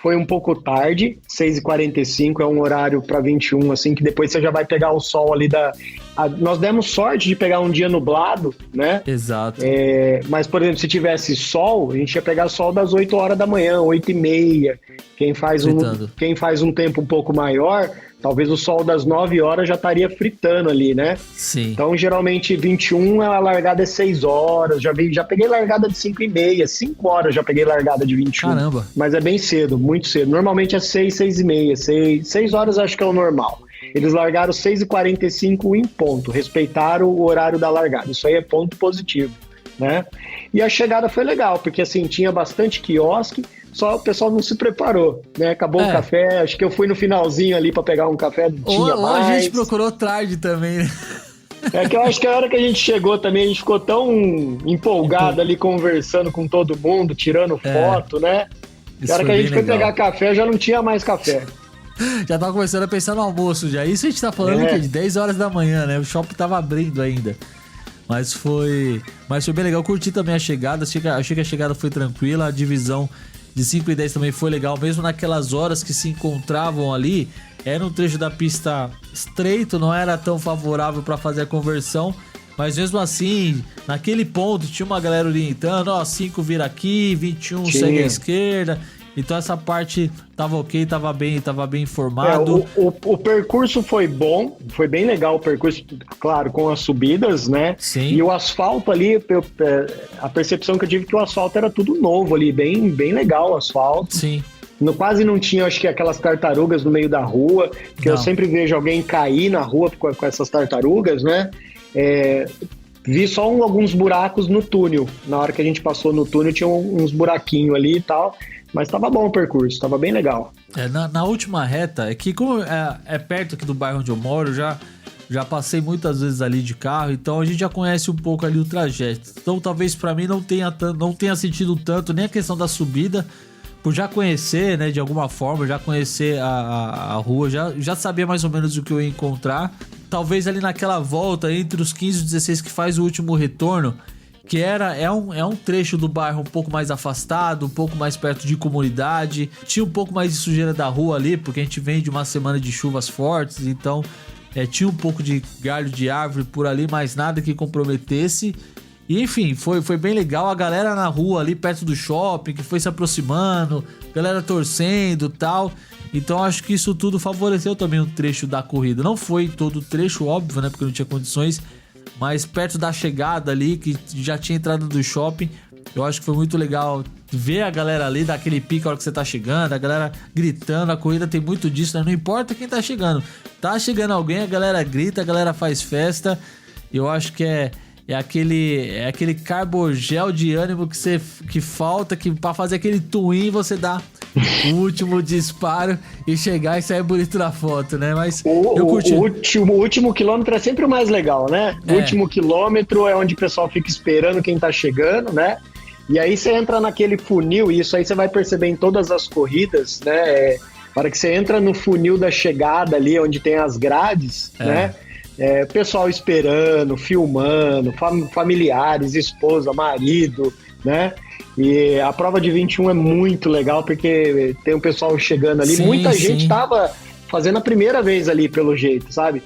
B: foi um pouco tarde, 6h45 é um horário para 21, assim, que depois você já vai pegar o sol ali nós demos sorte de pegar um dia nublado, né?
A: Exato.
B: Mas, por exemplo, se tivesse sol, a gente ia pegar sol das 8 horas da manhã, 8h30. Quem faz um tempo um pouco maior, talvez o sol das 9 horas já estaria fritando ali, né?
A: Sim.
B: Então, geralmente, 21, a largada é 6 horas. Já peguei largada de 5h30, 5 horas já peguei largada de 21.
A: Caramba.
B: Mas é bem cedo, muito cedo. Normalmente é 6, 6h30. 6 horas acho que é o normal. Eles largaram 6h45 em ponto, respeitaram o horário da largada. Isso aí é ponto positivo, né? E a chegada foi legal, porque assim, tinha bastante quiosque, só o pessoal não se preparou, né? Acabou o café, acho que eu fui no finalzinho ali para pegar um café, tinha mais.
A: A gente procurou tarde também, né?
B: Que eu acho que a hora que a gente chegou também, a gente ficou tão empolgado ali, conversando com todo mundo, tirando foto, né? A hora que a gente foi pegar café, já não tinha mais café.
A: Já tava começando a pensar no almoço já. Isso a gente tá falando de 10 horas da manhã, né? O shopping tava abrindo ainda. Mas foi bem legal. Eu curti também a chegada. Achei que a chegada foi tranquila. A divisão de 5 e 10 também foi legal. Mesmo naquelas horas que se encontravam ali, era um trecho da pista estreito, não era tão favorável para fazer a conversão. Mas mesmo assim, naquele ponto, tinha uma galera orientando: 5 vira aqui, 21 segue à esquerda. Então essa parte tava ok, tava bem informado.
B: O percurso foi bom, foi bem legal o percurso, claro, com as subidas, né?
A: Sim.
B: E o asfalto ali, a percepção que eu tive que o asfalto era tudo novo ali, bem legal o asfalto.
A: Sim.
B: Quase não tinha, acho que aquelas tartarugas no meio da rua, que eu sempre vejo alguém cair na rua com essas tartarugas, né? Vi só alguns buracos no túnel. Na hora que a gente passou no túnel, tinha uns buraquinhos ali e tal. Mas tava bom o percurso, tava bem legal.
A: Na última reta, é que como é perto aqui do bairro onde eu moro, já já passei muitas vezes ali de carro, então a gente já conhece um pouco ali o trajeto. Então talvez pra mim não tenha sentido tanto nem a questão da subida, por já conhecer, né, de alguma forma, já conhecer a rua, já sabia mais ou menos o que eu ia encontrar. Talvez ali naquela volta entre os 15 e 16 que faz o último retorno, que é um trecho do bairro um pouco mais afastado, um pouco mais perto de comunidade. Tinha um pouco mais de sujeira da rua ali, porque a gente vem de uma semana de chuvas fortes, então tinha um pouco de galho de árvore por ali, mas nada que comprometesse. E enfim, foi bem legal. A galera na rua ali perto do shopping, que foi se aproximando, galera torcendo e tal. Então acho que isso tudo favoreceu também o trecho da corrida. Não foi todo o trecho, óbvio, né, porque não tinha condições, mas perto da chegada ali, que já tinha entrado do shopping, eu acho que foi muito legal ver a galera ali, dar aquele pique a hora que você tá chegando, a galera gritando. A corrida tem muito disso, né? Não importa quem tá chegando. Tá chegando alguém, a galera grita, a galera faz festa. Eu acho que é aquele carbogel de ânimo que falta, que pra fazer aquele twin você dá o último disparo e chegar e sair bonito na foto, né? Mas eu curti.
B: O último quilômetro é sempre o mais legal, né? O último quilômetro é onde o pessoal fica esperando quem tá chegando, né? E aí você entra naquele funil, e isso aí você vai perceber em todas as corridas, né? Para que você entra no funil da chegada ali, onde tem as grades, né? Pessoal esperando, filmando, familiares, esposa, marido, né? E a prova de 21 é muito legal, porque tem um pessoal chegando ali. Sim, muita gente tava fazendo a primeira vez ali, pelo jeito, sabe?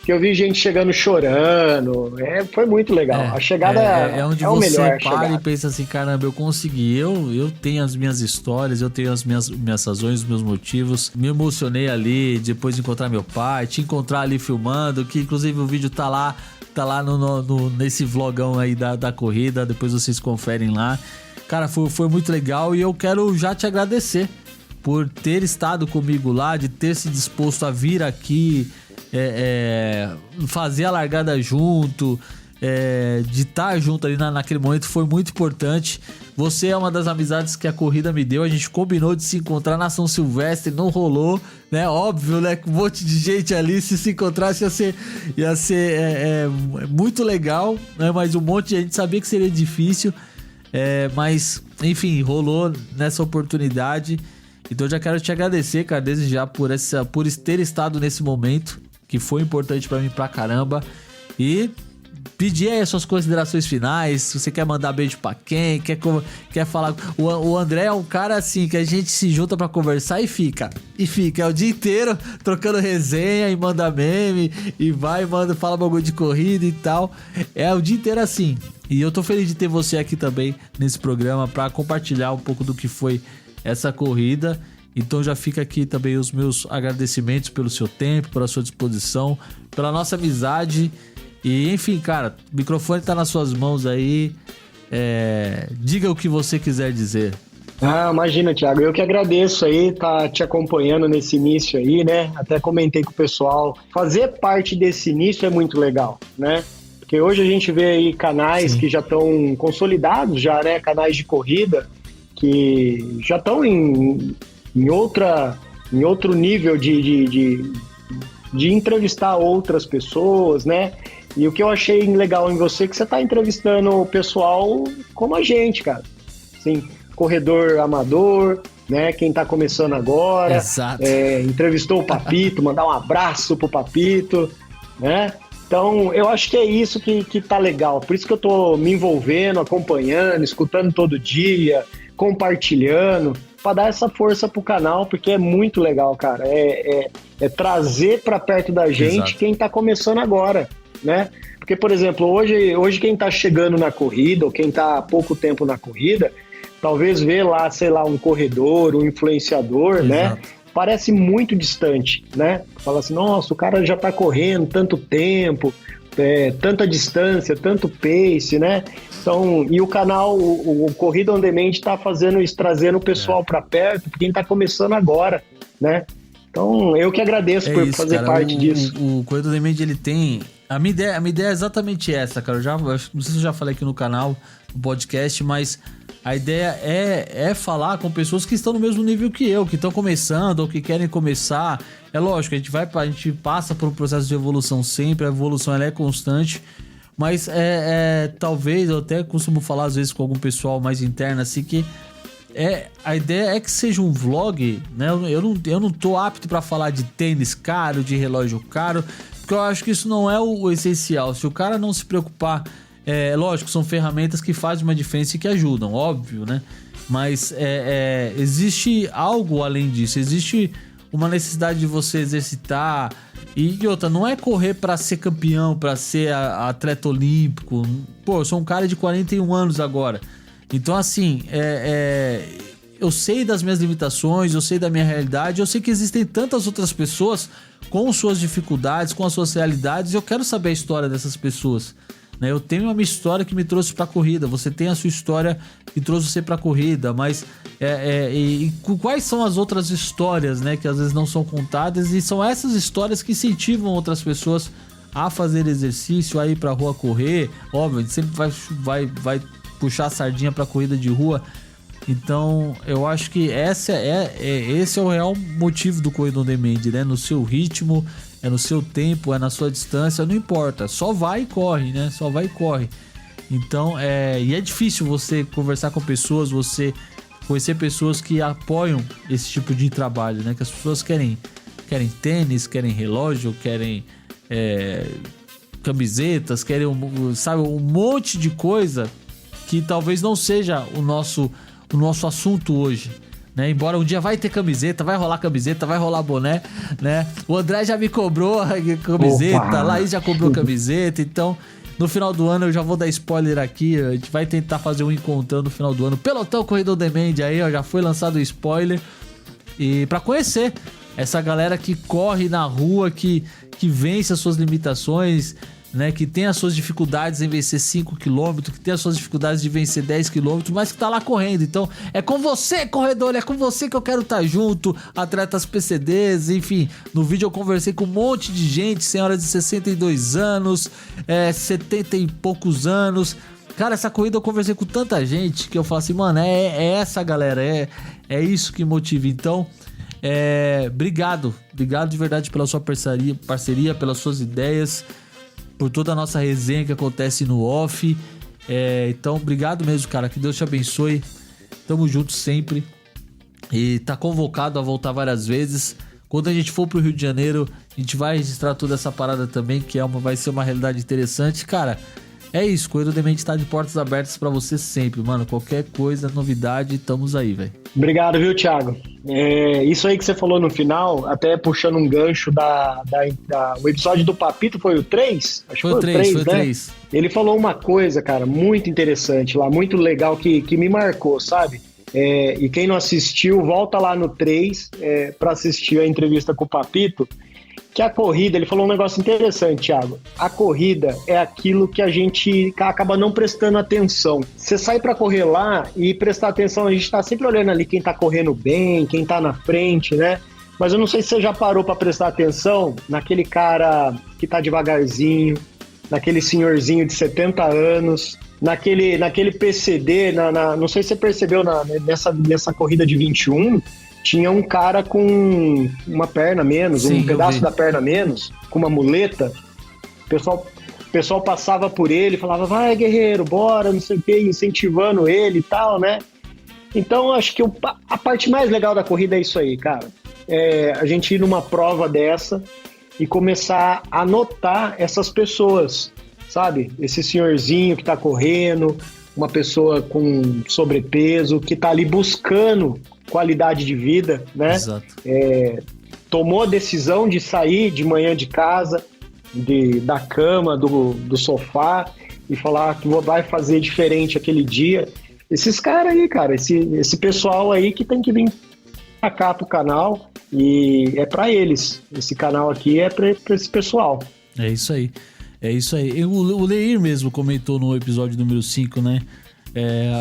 B: Que eu vi gente chegando chorando. Foi muito legal. A chegada
A: é onde
B: o melhor.
A: Você para e pensa assim, caramba, eu consegui. Eu tenho as minhas histórias, eu tenho as minhas razões, os meus motivos. Me emocionei ali, depois de encontrar meu pai, te encontrar ali filmando, que inclusive o vídeo tá lá nesse vlogão aí da corrida. Depois vocês conferem lá. Cara, foi muito legal, e eu quero já te agradecer por ter estado comigo lá, de ter se disposto a vir aqui, fazer a largada junto, de estar junto ali naquele momento. Foi muito importante. Você é uma das amizades que a corrida me deu. A gente combinou de se encontrar na São Silvestre, não rolou, né? Óbvio, né? Com um monte de gente ali, se encontrasse ia ser muito legal, né? Mas um monte de gente sabia que seria difícil. Mas, enfim, rolou nessa oportunidade. Então eu já quero te agradecer, cara, desde já por ter estado nesse momento, que foi importante pra mim pra caramba. E pedir aí as suas considerações finais. Se você quer mandar beijo pra quem, quer falar. O André é um cara assim que a gente se junta pra conversar e fica. É o dia inteiro trocando resenha e manda meme e fala bagulho de corrida e tal. É o dia inteiro assim. E eu tô feliz de ter você aqui também nesse programa pra compartilhar um pouco do que foi essa corrida. Então já fica aqui também os meus agradecimentos pelo seu tempo, pela sua disposição, pela nossa amizade. E enfim, cara, o microfone tá nas suas mãos aí. Diga o que você quiser dizer.
B: Imagina, Thiago, eu que agradeço aí, tá te acompanhando nesse início aí, né? Até comentei com o pessoal. Fazer parte desse início é muito legal, né? Porque hoje a gente vê aí canais que já estão consolidados, já, né? Canais de corrida que já estão em outro nível de entrevistar outras pessoas, né? E o que eu achei legal em você é que você tá entrevistando o pessoal como a gente, cara. Assim, corredor amador, né? Quem tá começando agora.
A: Exato.
B: Entrevistou o Papito, mandar um abraço pro Papito, né? Então, eu acho que é isso que tá legal. Por isso que eu tô me envolvendo, acompanhando, escutando todo dia, compartilhando, para dar essa força pro canal, porque é muito legal, cara. É trazer para perto da gente quem tá começando agora, né? Porque, por exemplo, hoje quem tá chegando na corrida, ou quem tá há pouco tempo na corrida, talvez vê lá, sei lá, um corredor, um influenciador, né? Parece muito distante, né? Fala assim, nossa, o cara já tá correndo tanto tempo, tanta distância, tanto pace, né? Então, e o canal, o Corrida On Demand tá fazendo isso, trazendo o pessoal para perto, porque quem tá começando agora, né? Então, eu que agradeço por fazer parte disso.
A: O Corrida On Demand, ele tem A minha ideia é exatamente essa, cara. Não sei se eu já falei aqui no canal, no podcast, mas a ideia é falar com pessoas que estão no mesmo nível que eu, que estão começando ou que querem começar. É lógico, a gente passa por um processo de evolução sempre, a evolução ela é constante, mas talvez, eu até costumo falar às vezes com algum pessoal mais interno, assim, que a ideia é que seja um vlog, né? Eu não tô apto pra falar de tênis caro, de relógio caro, porque eu acho que isso não é o essencial. Se o cara não se preocupar, lógico, são ferramentas que fazem uma diferença e que ajudam, óbvio, né? Mas existe algo além disso, existe uma necessidade de você exercitar. E outra, não é correr pra ser campeão, pra ser atleta olímpico. Pô, eu sou um cara de 41 anos agora. Então, assim, eu sei das minhas limitações, eu sei da minha realidade, eu sei que existem tantas outras pessoas com suas dificuldades, com as suas realidades, e eu quero saber a história dessas pessoas, né? Eu tenho a minha história que me trouxe pra corrida, você tem a sua história que trouxe você pra corrida, mas e quais são as outras histórias, né, que às vezes não são contadas, e são essas histórias que incentivam outras pessoas a fazer exercício, a ir pra rua correr. Óbvio, a gente sempre vai puxar a sardinha pra corrida de rua. Então eu acho que esse é o real motivo do Corrida On Demand, né? No seu ritmo, no seu tempo, na sua distância, não importa, só vai e corre, né? Só vai e corre. Então e é difícil você conversar com pessoas, você conhecer pessoas que apoiam esse tipo de trabalho, né? Que as pessoas querem tênis, querem relógio, querem camisetas, querem um monte de coisa que talvez não seja o nosso assunto hoje, né? Embora um dia vai ter camiseta, vai rolar boné, né? O André já me cobrou a camiseta, a Laís já cobrou camiseta, então no final do ano eu já vou dar spoiler aqui, a gente vai tentar fazer um encontrão no final do ano. Pelotão Corrida On Demand aí, ó, já foi lançado o spoiler, e pra conhecer essa galera que corre na rua, que vence as suas limitações, né, que tem as suas dificuldades em vencer 5km, que tem as suas dificuldades de vencer 10km, mas que tá lá correndo. Então é com você, corredor, é com você que eu quero estar junto, atletas PCDs, enfim. No vídeo eu conversei com um monte de gente, senhoras de 62 anos, 70 e poucos anos. Cara, essa corrida eu conversei com tanta gente que eu falo assim, mano, é essa galera, é isso que motiva. Então obrigado de verdade pela sua parceria, pelas suas ideias, por toda a nossa resenha que acontece no off. Então, obrigado mesmo, cara. Que Deus te abençoe. Tamo junto sempre. E tá convocado a voltar várias vezes. Quando a gente for pro Rio de Janeiro, a gente vai registrar toda essa parada também, que vai ser uma realidade interessante. Cara, é isso. Corrida On Demand tá de portas abertas pra você sempre, mano. Qualquer coisa, novidade, estamos aí, velho.
B: Obrigado, viu, Thiago? Isso aí que você falou no final, até puxando um gancho o episódio do Papito foi o 3? Acho que foi o 3, né?
A: 3.
B: Ele falou uma coisa, cara, muito interessante lá, muito legal, que me marcou, sabe? E quem não assistiu, volta lá no 3 pra assistir a entrevista com o Papito, que a corrida, ele falou um negócio interessante, Thiago. A corrida é aquilo que a gente acaba não prestando atenção. Você sai pra correr lá e prestar atenção, a gente tá sempre olhando ali quem tá correndo bem, quem tá na frente, né? Mas eu não sei se você já parou pra prestar atenção naquele cara que tá devagarzinho, naquele senhorzinho de 70 anos, naquele PCD, não sei se você percebeu nessa corrida de 21, tinha um cara com uma perna menos, um pedaço da perna menos, com uma muleta. O pessoal passava por ele, falava, vai guerreiro, bora, não sei o que, incentivando ele e tal, né? Então acho que a parte mais legal da corrida é isso aí, cara. A gente ir numa prova dessa e começar a notar essas pessoas, sabe? Esse senhorzinho que tá correndo, uma pessoa com sobrepeso, que tá ali buscando qualidade de vida, né?
A: Exato.
B: Tomou a decisão de sair de manhã de casa, da cama, do sofá, e falar que vai fazer diferente aquele dia. Esses caras aí, cara, esse pessoal aí que tem que vir pra cá pro canal, e é pra eles. Esse canal aqui é pra esse pessoal.
A: É isso aí. O Leir mesmo comentou no episódio número 5, né?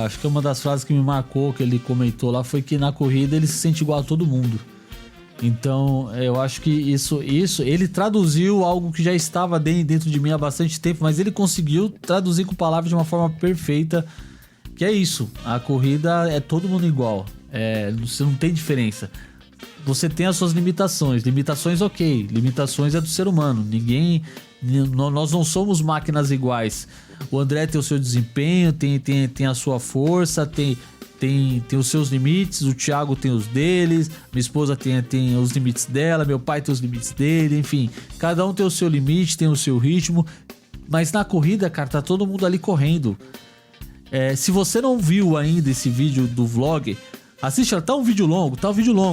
A: Acho que uma das frases que me marcou, que ele comentou lá, foi que na corrida ele se sente igual a todo mundo. Então, eu acho que isso ele traduziu algo que já estava dentro de mim há bastante tempo, mas ele conseguiu traduzir com palavras de uma forma perfeita, que é isso. A corrida é todo mundo igual. Você não tem diferença. Você tem as suas limitações. Limitações, ok. Limitações é do ser humano. Nós não somos máquinas iguais. O André tem o seu desempenho, tem a sua força, tem os seus limites, o Thiago tem os deles, minha esposa tem os limites dela, meu pai tem os limites dele, enfim. Cada um tem o seu limite, tem o seu ritmo. Mas na corrida, cara, tá todo mundo ali correndo. Se você não viu ainda esse vídeo do vlog, assiste, tá um vídeo longo,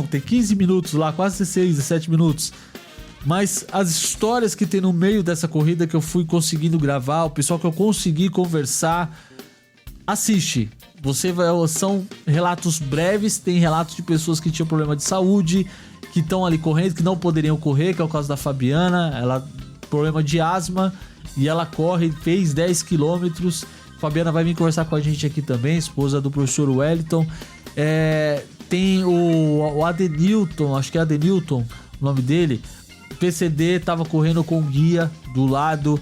A: tem 15 minutos lá, quase 16, 17 minutos. Mas as histórias que tem no meio dessa corrida que eu fui conseguindo gravar, o pessoal que eu consegui conversar, assiste. São relatos breves, tem relatos de pessoas que tinham problema de saúde, que estão ali correndo, que não poderiam correr, que é o caso da Fabiana, ela problema de asma, e ela fez 10 quilômetros. Fabiana vai vir conversar com a gente aqui também, esposa do professor Wellington. Tem o Adenilton, acho que é Adenilton o nome dele, PCD, tava correndo com guia do lado.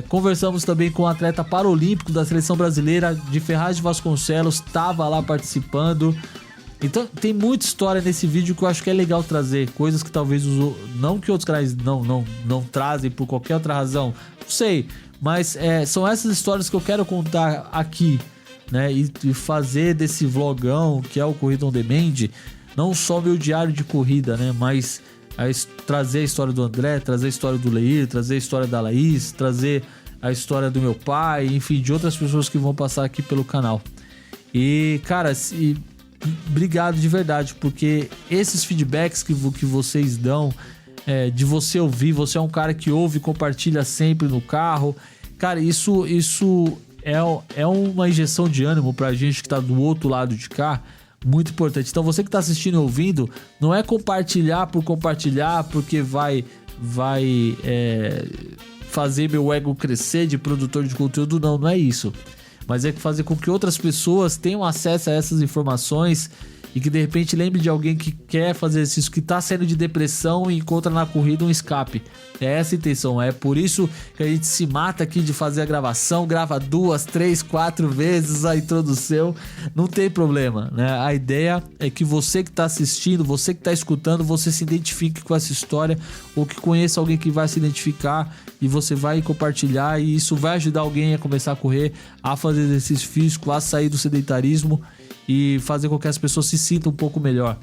A: Conversamos também com o atleta paralímpico da seleção brasileira de Ferraz de Vasconcelos, estava lá participando. Então tem muita história nesse vídeo que eu acho que é legal trazer, coisas que talvez não que outros canais não trazem por qualquer outra razão, não sei, mas são essas histórias que eu quero contar aqui, né? E fazer desse vlogão que é o Corrida On Demand não só meu diário de corrida, né? Mas trazer a história do André, trazer a história do Leir, trazer a história da Laís, trazer a história do meu pai, enfim, de outras pessoas que vão passar aqui pelo canal. E, cara, obrigado de verdade, porque esses feedbacks que vocês dão, de você ouvir, você é um cara que ouve e compartilha sempre no carro, cara, isso é uma injeção de ânimo pra gente que tá do outro lado de cá, muito importante. Então você que tá assistindo e ouvindo, não é compartilhar por compartilhar, porque vai fazer meu ego crescer de produtor de conteúdo, não é isso. Mas é fazer com que outras pessoas tenham acesso a essas informações e que de repente lembre de alguém que quer fazer exercício, que tá saindo de depressão e encontra na corrida um escape. É essa a intenção, é por isso que a gente se mata aqui de fazer a gravação, grava 2, 3, 4 vezes a introdução, não tem problema, né? A ideia é que você que tá assistindo, você que tá escutando, você se identifique com essa história ou que conheça alguém que vai se identificar e você vai compartilhar e isso vai ajudar alguém a começar a correr, a fazer exercício físico, a sair do sedentarismo e fazer com que as pessoas se sintam um pouco melhor.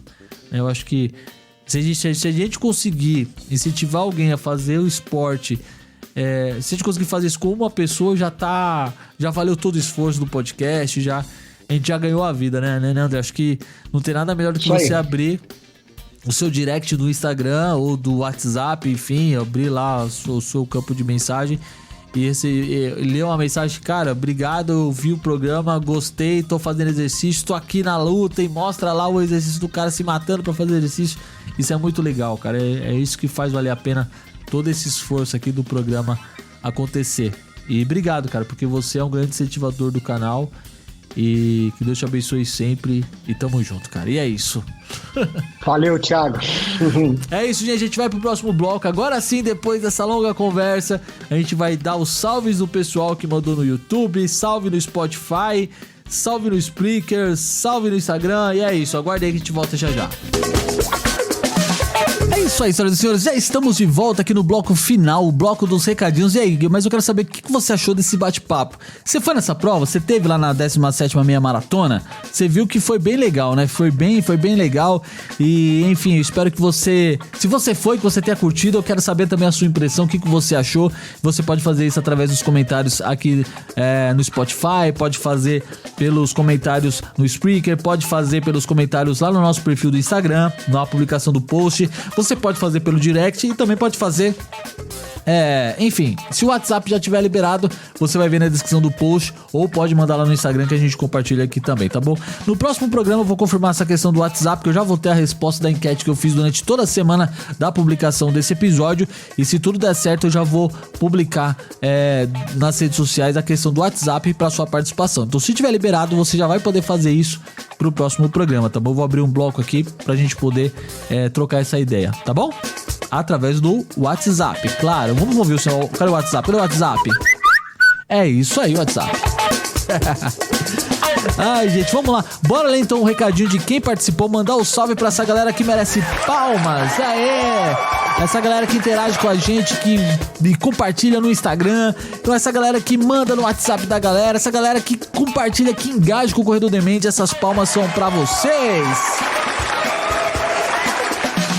A: Eu acho que se a gente conseguir incentivar alguém a fazer o esporte, se a gente conseguir fazer isso com uma pessoa, já valeu todo o esforço do podcast, a gente já ganhou a vida, né, André? Acho que não tem nada melhor do que você abrir o seu direct do Instagram ou do WhatsApp, enfim, abrir lá o seu campo de mensagem e ler uma mensagem, cara, obrigado, eu vi o programa, gostei, tô fazendo exercício, tô aqui na luta, e mostra lá o exercício do cara se matando pra fazer exercício. Isso é muito legal, cara, é isso que faz valer a pena todo esse esforço aqui do programa acontecer. E obrigado, cara, porque você é um grande incentivador do canal e que Deus te abençoe sempre e tamo junto, cara, e é isso.
B: Valeu, Thiago.
A: É isso, gente, a gente vai pro próximo bloco. Agora sim, depois dessa longa conversa, a gente vai dar os salves do pessoal que mandou no YouTube, salve no Spotify, salve no Spreaker, salve no Instagram, e é isso, aguarde aí que a gente volta já já. É isso aí, senhoras e senhores, já estamos de volta aqui no bloco final, o bloco dos recadinhos. E aí, mas eu quero saber o que você achou desse bate-papo. Você foi nessa prova? Você teve lá na 17ª meia maratona? Você viu que foi bem legal, né? Foi bem legal. E, enfim, eu espero que você... Se você foi, que você tenha curtido, eu quero saber também a sua impressão, o que você achou. Você pode fazer isso através dos comentários aqui no Spotify, pode fazer pelos comentários no Spreaker, pode fazer pelos comentários lá no nosso perfil do Instagram, na publicação do post. você pode fazer pelo direct e também pode fazer... enfim, se o WhatsApp já tiver liberado, você vai ver na descrição do post ou pode mandar lá no Instagram que a gente compartilha aqui também, tá bom? No próximo programa eu vou confirmar essa questão do WhatsApp, que eu já vou ter a resposta da enquete que eu fiz durante toda a semana da publicação desse episódio, e se tudo der certo eu já vou publicar nas redes sociais a questão do WhatsApp para sua participação. Então se tiver liberado, você já vai poder fazer isso pro próximo programa, tá bom? Eu vou abrir um bloco aqui pra gente poder trocar essa ideia, tá bom? Através do WhatsApp, claro. Vamos ouvir o seu... Cadê o WhatsApp? Cadê o WhatsApp? É isso aí, WhatsApp. Ai, gente, vamos lá. Bora ler então um recadinho de quem participou. Mandar um salve pra essa galera que merece palmas. Aê! Essa galera que interage com a gente, que compartilha no Instagram. Então essa galera que manda no WhatsApp da galera. Essa galera que compartilha, que engaja com o Corredor Demente. Essas palmas são pra vocês.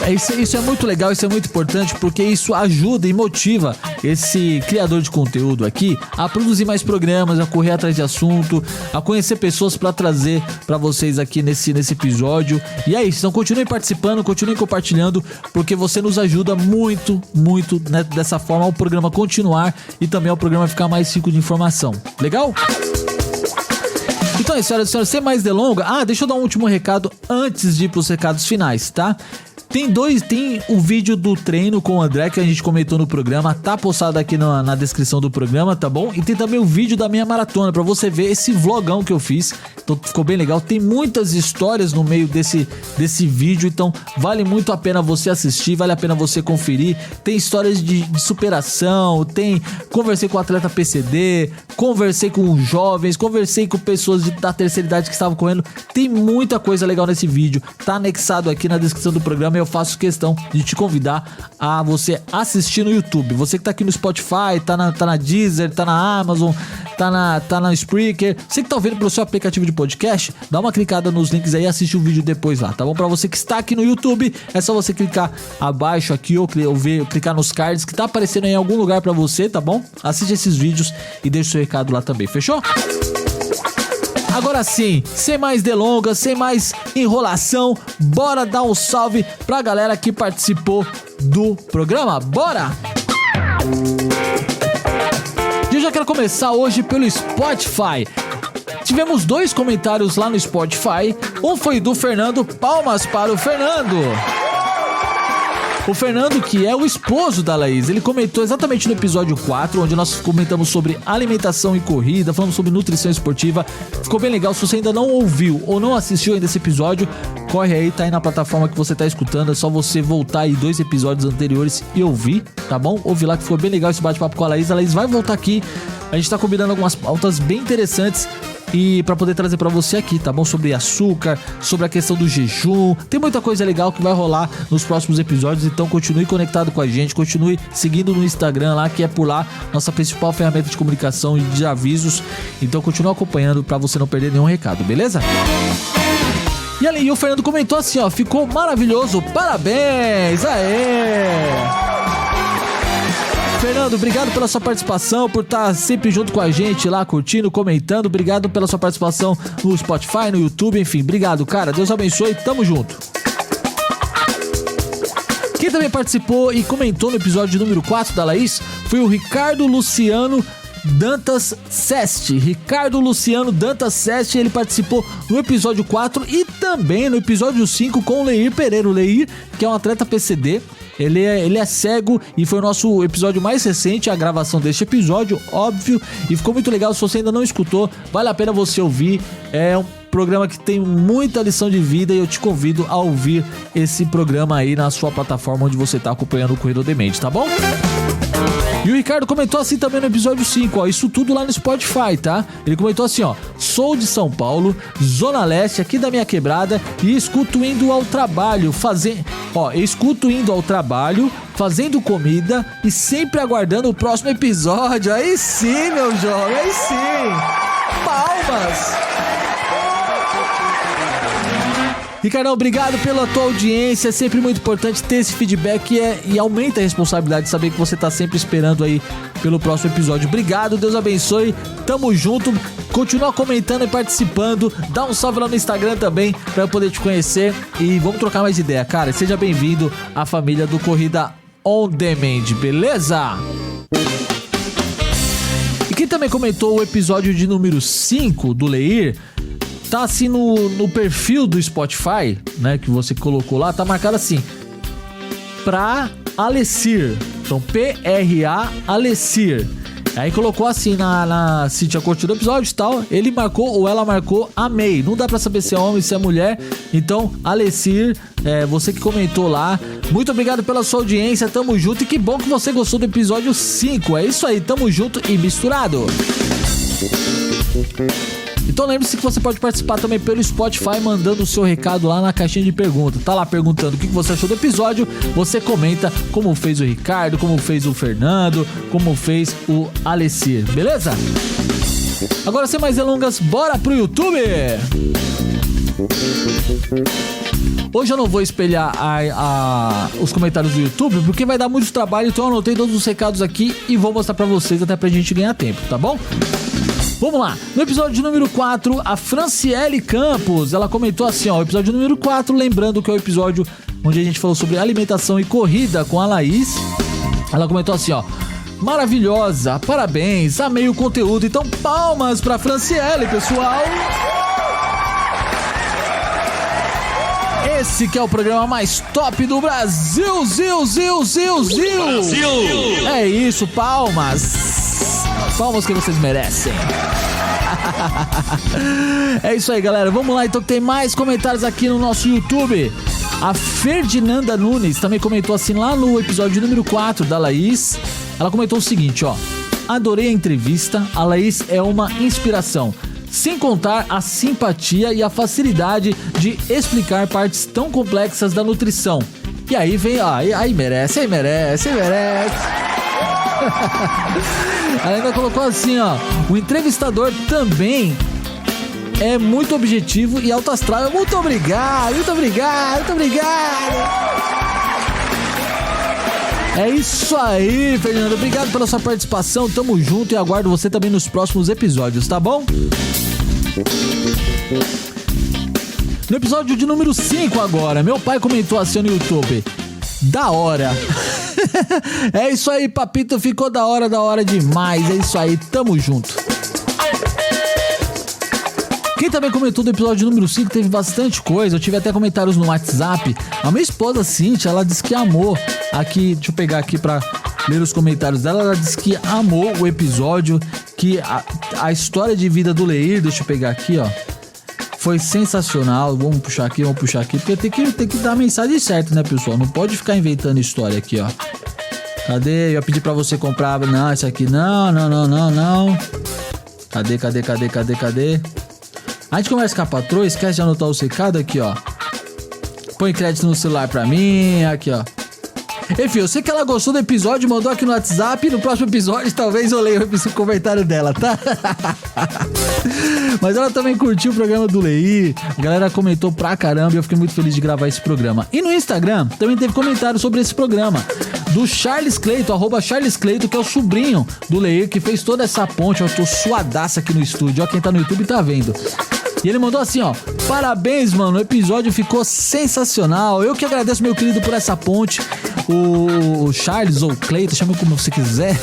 A: Isso é muito legal, isso é muito importante, porque isso ajuda e motiva esse criador de conteúdo aqui a produzir mais programas, a correr atrás de assunto, a conhecer pessoas para trazer para vocês aqui nesse episódio. E é isso, então continuem participando, continuem compartilhando, porque você nos ajuda muito, muito, né, dessa forma ao programa continuar e também ao programa ficar mais rico de informação. Legal? Então é isso, senhoras, sem mais delongas. Deixa eu dar um último recado antes de ir pros recados finais, tá? Tem o vídeo do treino com o André que a gente comentou no programa, tá postado aqui na descrição do programa, tá bom? E tem também o vídeo da minha maratona, pra você ver esse vlogão que eu fiz, então ficou bem legal. Tem muitas histórias no meio desse vídeo, então vale muito a pena você assistir, vale a pena você conferir. Tem histórias de superação, conversei com o atleta PCD, conversei com jovens, conversei com pessoas da terceira idade que estavam correndo. Tem muita coisa legal nesse vídeo, tá anexado aqui na descrição do programa. Eu faço questão de te convidar a você assistir no YouTube. Você que tá aqui no Spotify, tá na Deezer, tá na Amazon, tá na Spreaker, você que tá ouvindo pelo seu aplicativo de podcast, dá uma clicada nos links aí e assiste o vídeo depois lá, tá bom? Pra você que está aqui no YouTube, é só você clicar abaixo aqui ou clicar nos cards que tá aparecendo em algum lugar pra você, tá bom? Assiste esses vídeos e deixa o seu recado lá também, fechou? Agora sim, sem mais delongas, sem mais enrolação, bora dar um salve pra galera que participou do programa, bora! Eu já quero começar hoje pelo Spotify. Tivemos 2 comentários lá no Spotify, um foi do Fernando, palmas para o Fernando! O Fernando, que é o esposo da Laís, ele comentou exatamente no episódio 4, onde nós comentamos sobre alimentação e corrida, falamos sobre nutrição esportiva. Ficou bem legal. Se você ainda não ouviu ou não assistiu ainda esse episódio, corre aí, tá aí na plataforma que você tá escutando. É só você voltar aí 2 episódios anteriores e ouvir, tá bom? Ouve lá que ficou bem legal esse bate-papo com a Laís. A Laís vai voltar aqui. A gente tá combinando algumas pautas bem interessantes e para poder trazer para você aqui, tá bom? Sobre açúcar, sobre a questão do jejum. Tem muita coisa legal que vai rolar nos próximos episódios, então continue conectado com a gente, continue seguindo no Instagram lá, que é por lá nossa principal ferramenta de comunicação e de avisos. Então continue acompanhando para você não perder nenhum recado, beleza? E ali, o Fernando comentou assim, ó, ficou maravilhoso, parabéns, aê! Fernando, obrigado pela sua participação, por estar sempre junto com a gente lá, curtindo, comentando. Obrigado pela sua participação no Spotify, no YouTube, enfim, obrigado, cara. Deus abençoe, tamo junto. Quem também participou e comentou no episódio número 4 da Laís foi o Ricardo Luciano Dantas Seste. Ricardo Luciano Dantas Seste, ele participou no episódio 4 e também no episódio 5 com o Leir Pereira. O Leir, que é um atleta PCD, ele é cego e foi o nosso episódio mais recente, a gravação deste episódio, óbvio, e ficou muito legal. Se você ainda não escutou, vale a pena você ouvir. É um programa que tem muita lição de vida e eu te convido a ouvir esse programa aí na sua plataforma onde você tá acompanhando o Corredor Demente, tá bom? E o Ricardo comentou assim também no episódio 5, ó, isso tudo lá no Spotify, tá? Ele comentou assim, ó, sou de São Paulo, Zona Leste, aqui da minha quebrada, e escuto indo ao trabalho, fazendo comida e sempre aguardando o próximo episódio. Aí sim, meu jovem, aí sim! Palmas! Ricardão, obrigado pela tua audiência. É sempre muito importante ter esse feedback e aumenta a responsabilidade de saber que você tá sempre esperando aí pelo próximo episódio. Obrigado, Deus abençoe. Tamo junto. Continua comentando e participando. Dá um salve lá no Instagram também pra eu poder te conhecer. E vamos trocar mais ideia, cara. Seja bem-vindo à família do Corrida On Demand, beleza? E quem também comentou o episódio de número 5 do Leir, tá assim no perfil do Spotify, né, que você colocou lá, tá marcado assim, pra Alessir. Então, P-R-A Alessir. Aí colocou assim se tinha curtido o episódio e tal, ele marcou ou ela marcou amei. Não dá pra saber se é homem, se é mulher. Então, Alessir, você que comentou lá, muito obrigado pela sua audiência, tamo junto e que bom que você gostou do episódio 5. É isso aí, tamo junto e misturado. Então lembre-se que você pode participar também pelo Spotify mandando o seu recado lá na caixinha de perguntas. Tá lá perguntando o que você achou do episódio, você comenta como fez o Ricardo, como fez o Fernando, como fez o Alessir, beleza? Agora sem mais delongas, bora pro YouTube! Hoje eu não vou espelhar os comentários do YouTube porque vai dar muito trabalho, então eu anotei todos os recados aqui e vou mostrar pra vocês até pra gente ganhar tempo, tá bom? Vamos lá, no episódio de número 4, a Franciele Campos, ela comentou assim, ó, o episódio número 4, lembrando que é o episódio onde a gente falou sobre alimentação e corrida com a Laís. Ela comentou assim, ó, maravilhosa, parabéns, amei o conteúdo, então palmas pra Franciele, pessoal. Esse que é o programa mais top do Brasil, Brasil! É isso, palmas. Palmas que vocês merecem. É isso aí, galera. Vamos lá, então, que tem mais comentários aqui no nosso YouTube. A Ferdinanda Nunes também comentou assim lá no episódio número 4 da Laís. Ela comentou o seguinte, ó. Adorei a entrevista. A Laís é uma inspiração. Sem contar a simpatia e a facilidade de explicar partes tão complexas da nutrição. E aí vem, ó, aí merece. Ela ainda colocou assim, ó, o entrevistador também é muito objetivo e alto astral. Muito obrigado. É isso aí, Fernando. Obrigado pela sua participação. Tamo junto e aguardo você também nos próximos episódios, tá bom? No episódio de número 5 agora, meu pai comentou assim no YouTube. Da hora. É isso aí, papito, ficou da hora demais. É isso aí, tamo junto. Quem também comentou do episódio número 5 teve bastante coisa. Eu tive até comentários no WhatsApp. A minha esposa, Cíntia, ela disse que amou. Aqui, deixa eu pegar aqui pra ler os comentários dela. Ela disse que amou o episódio, que a história de vida do Leir, deixa eu pegar aqui, ó, foi sensacional. Vamos puxar aqui, porque tem que dar a mensagem certa, né, pessoal? Não pode ficar inventando história aqui, ó. Cadê? Eu ia pedir pra você comprar. Não, esse aqui não. Cadê? A gente conversa com a patroa, esquece de anotar o recado aqui, ó. Põe crédito no celular pra mim, aqui, ó. Enfim, eu sei que ela gostou do episódio, mandou aqui no WhatsApp. No próximo episódio, talvez eu leia o comentário dela, tá? Mas ela também curtiu o programa do Leir. A galera comentou pra caramba e eu fiquei muito feliz de gravar esse programa. E no Instagram, também teve comentário sobre esse programa. Do Charles Cleito, @Charles Cleito, que é o sobrinho do Leir, que fez toda essa ponte. Eu tô suadaça aqui no estúdio, ó, quem tá no YouTube tá vendo. E ele mandou assim, ó, parabéns, mano, o episódio ficou sensacional. Eu que agradeço, meu querido, por essa ponte. O Charles ou Cleito, chame como você quiser.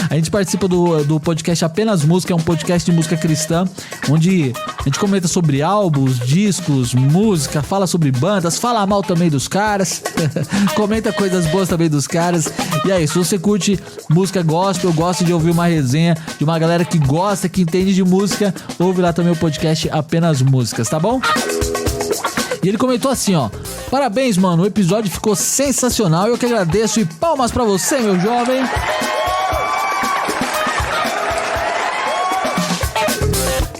A: A gente participa do podcast Apenas Música, é um podcast de música cristã, onde a gente comenta sobre álbuns, discos, música, fala sobre bandas, fala mal também dos caras, comenta coisas boas também dos caras. E aí, se você curte música gospel, gosta de ouvir uma resenha de uma galera que gosta, que entende de música, ouve lá também o podcast Apenas Músicas, tá bom? E ele comentou assim, ó, parabéns, mano, o episódio ficou sensacional, eu que agradeço e palmas pra você, meu jovem.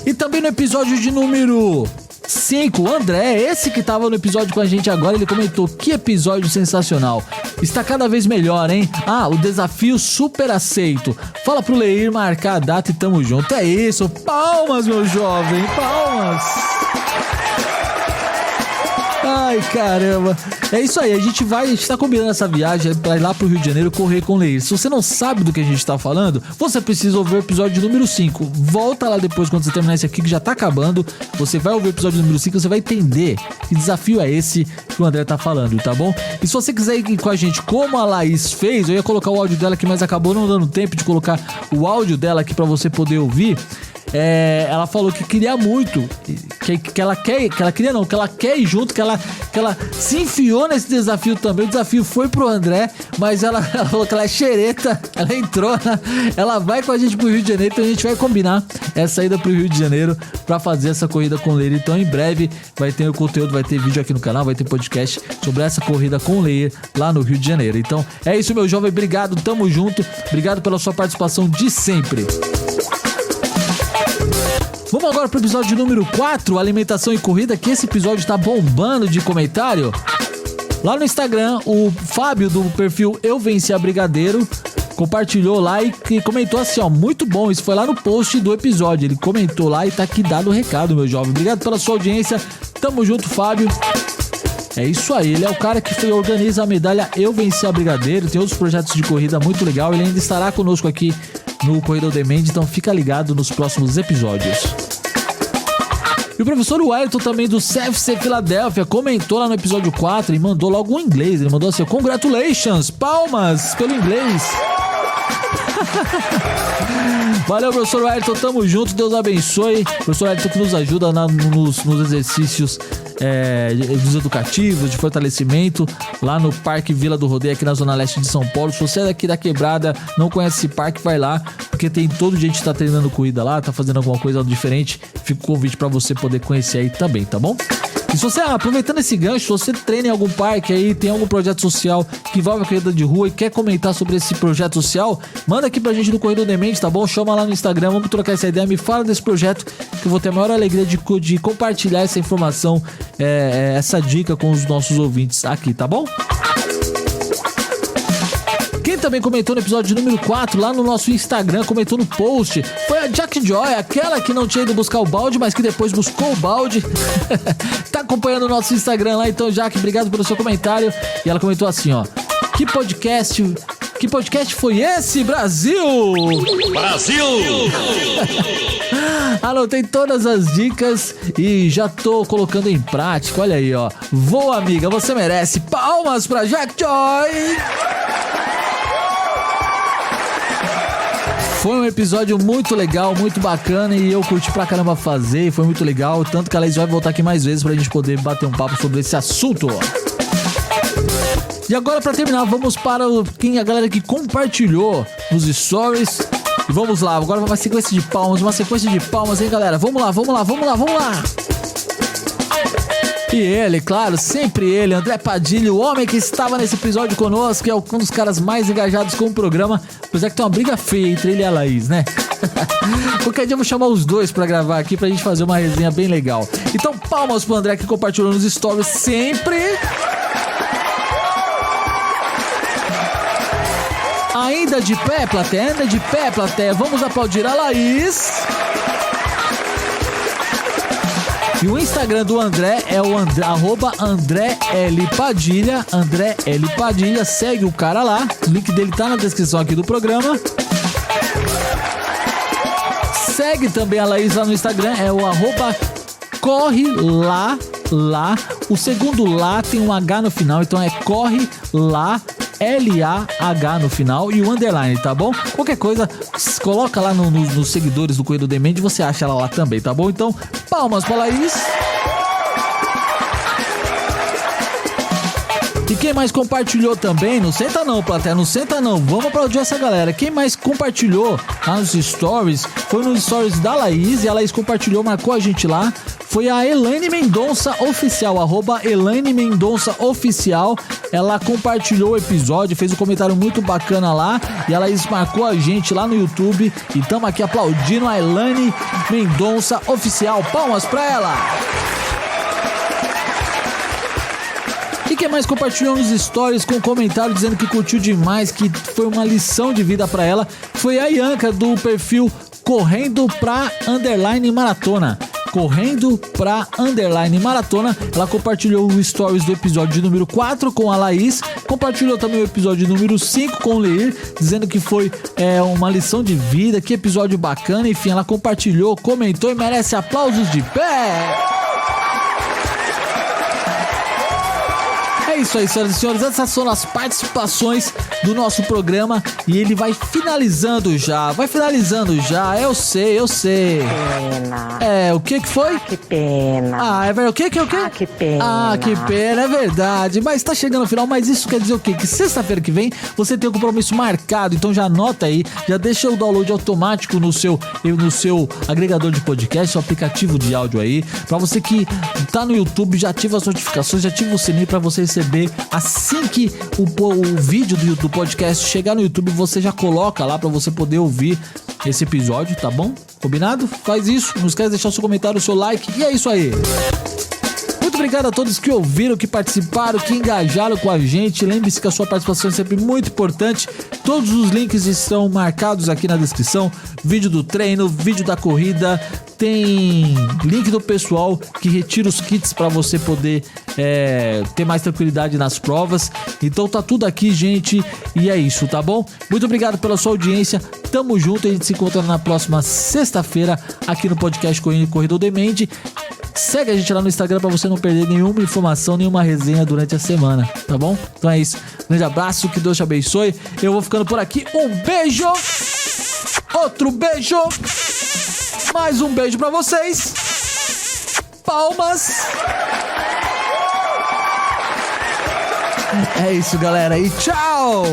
A: E também no episódio de número 5, o André, esse que tava no episódio com a gente agora, ele comentou, que episódio sensacional, está cada vez melhor, hein? Ah, o desafio super aceito, fala pro Leir marcar a data e tamo junto, é isso, palmas, meu jovem, palmas. Ai, caramba. É isso aí, a gente tá combinando essa viagem pra ir lá pro Rio de Janeiro correr com o Leir. Se você não sabe do que a gente tá falando, você precisa ouvir o episódio número 5. Volta lá depois, quando você terminar esse aqui, que já tá acabando. Você vai ouvir o episódio número 5, você vai entender que desafio é esse que o André tá falando, tá bom? E se você quiser ir com a gente como a Laís fez, eu ia colocar o áudio dela aqui, mas acabou não dando tempo de colocar o áudio dela aqui pra você poder ouvir. Ela falou que queria muito, que ela quer ir junto, que ela se enfiou nesse desafio também. O desafio foi pro André, mas ela falou que ela é xereta, ela entrou, ela vai com a gente pro Rio de Janeiro, então a gente vai combinar essa ida pro Rio de Janeiro pra fazer essa corrida com o Leir. Então em breve vai ter o conteúdo, vai ter vídeo aqui no canal, vai ter podcast sobre essa corrida com o Leir lá no Rio de Janeiro. Então é isso, meu jovem, obrigado, tamo junto, obrigado pela sua participação de sempre. Vamos agora pro episódio número 4, alimentação e corrida, que esse episódio tá bombando de comentário. Lá no Instagram, o Fábio do perfil Eu Venci a Brigadeiro compartilhou lá e comentou assim, ó, muito bom, isso foi lá no post do episódio, ele comentou lá e tá aqui dado o recado, meu jovem. Obrigado pela sua audiência, tamo junto, Fábio. É isso aí, ele é o cara que organiza a medalha Eu Venci a Brigadeiro, tem outros projetos de corrida muito legal, ele ainda estará conosco aqui no Corrida On Demand, então fica ligado nos próximos episódios. E o professor Wellington também do CFC Filadélfia comentou lá no episódio 4 e mandou logo um inglês, ele mandou assim, congratulations, palmas pelo inglês. Valeu, professor Wellington, tamo junto, Deus abençoe. Professor Wellington que nos ajuda nos exercícios dos educativos, de fortalecimento, lá no Parque Vila do Rodeio, aqui na Zona Leste de São Paulo. Se você é daqui da Quebrada, não conhece esse parque, vai lá, porque tem todo dia a gente tá treinando corrida lá, tá fazendo alguma coisa diferente. Fica o convite pra você poder conhecer aí também, tá bom? E se você, aproveitando esse gancho, se você treina em algum parque aí, tem algum projeto social que envolve a corrida de rua e quer comentar sobre esse projeto social, manda aqui pra gente no Corrida On Demand, tá bom? Chama lá no Instagram, vamos trocar essa ideia, me fala desse projeto que eu vou ter a maior alegria de compartilhar essa informação, essa dica com os nossos ouvintes aqui, tá bom? Quem também comentou no episódio número 4, lá no nosso Instagram, comentou no post, foi a Jack Joy, aquela que não tinha ido buscar o balde, mas que depois buscou o balde. Tá acompanhando o nosso Instagram lá, então, Jack, obrigado pelo seu comentário. E ela comentou assim, ó, que podcast foi esse, Brasil?
C: Brasil!
A: Anotei todas as dicas e já tô colocando em prática, olha aí, ó. Voa, amiga, você merece. Palmas pra Jack Joy! Foi um episódio muito legal, muito bacana e eu curti pra caramba fazer, foi muito legal, tanto que a Laís vai voltar aqui mais vezes pra gente poder bater um papo sobre esse assunto. E agora, pra terminar, vamos para a galera que compartilhou nos stories. E vamos lá, agora uma sequência de palmas, hein, galera? Vamos lá. E ele, claro, sempre ele, André Padilha, o homem que estava nesse episódio conosco, que é um dos caras mais engajados com o programa, apesar que tem uma briga feia entre ele e a Laís, né? Qualquer dia eu vou chamar os dois pra gravar aqui, pra gente fazer uma resenha bem legal. Então, palmas pro André que compartilhou nos stories sempre. Ainda de pé, plateia, vamos aplaudir a Laís. E o Instagram do André é o @AndréLPadilha, André L. Padilha, segue o cara lá, o link dele tá na descrição aqui do programa. Segue também a Laís lá no Instagram, é o @corre lá, o segundo lá tem um H no final, então é corre lá, LAH no final e o underline, tá bom? Qualquer coisa, coloca lá nos seguidores do Corrida On Demand e você acha ela lá também, tá bom? Então, palmas pra Laís. E quem mais compartilhou também, não senta não, plateia, não senta não, vamos aplaudir essa galera. Quem mais compartilhou lá nos stories, foi nos stories da Laís, e a Laís compartilhou, marcou a gente lá, foi a Elaine Mendonça Oficial, @Elaine Mendonça Oficial. Ela compartilhou o episódio, fez um comentário muito bacana lá, e a Laís marcou a gente lá no YouTube, e estamos aqui aplaudindo a Elaine Mendonça Oficial. Palmas pra ela! E quem mais compartilhou nos stories com um comentário dizendo que curtiu demais, que foi uma lição de vida pra ela, foi a Ianca do perfil Correndo pra _ Maratona. Correndo pra _maratona. Ela compartilhou o stories do episódio de número 4 com a Laís, compartilhou também o episódio de número 5 com o Leir, dizendo que foi uma lição de vida, que episódio bacana. Enfim, ela compartilhou, comentou e merece aplausos de pé. É isso aí, senhoras e senhores, essas são as participações do nosso programa e ele vai finalizando já, eu sei.
C: Pena.
A: O que foi?
C: Que pena.
A: É verdade, o que?
C: Que pena.
A: Que pena, é verdade, mas tá chegando ao final, mas isso quer dizer o quê? Que sexta-feira que vem você tem um compromisso marcado, então já anota aí, já deixa o download automático no seu agregador de podcast, seu aplicativo de áudio aí, pra você que tá no YouTube, já ativa as notificações, já ativa o sininho pra você receber assim que o vídeo do podcast chegar no YouTube, você já coloca lá pra você poder ouvir esse episódio, tá bom? Combinado? Faz isso, não esquece de deixar o seu comentário, o seu like, e é isso aí. Muito obrigado a todos que ouviram, que participaram, que engajaram com a gente. Lembre-se que a sua participação é sempre muito importante. Todos os links estão marcados aqui na descrição. Vídeo do treino, vídeo da corrida, tem link do pessoal que retira os kits para você poder ter mais tranquilidade nas provas. Então tá tudo aqui, gente, e é isso, tá bom? Muito obrigado pela sua audiência. Tamo junto, a gente se encontra na próxima sexta-feira aqui no podcast Corredor Demente. Segue a gente lá no Instagram pra você não perder nenhuma informação, nenhuma resenha durante a semana, tá bom? Então é isso. Grande abraço, que Deus te abençoe. Eu vou ficando por aqui. Um beijo. Outro beijo. Mais um beijo pra vocês. Palmas. É isso, galera. E tchau.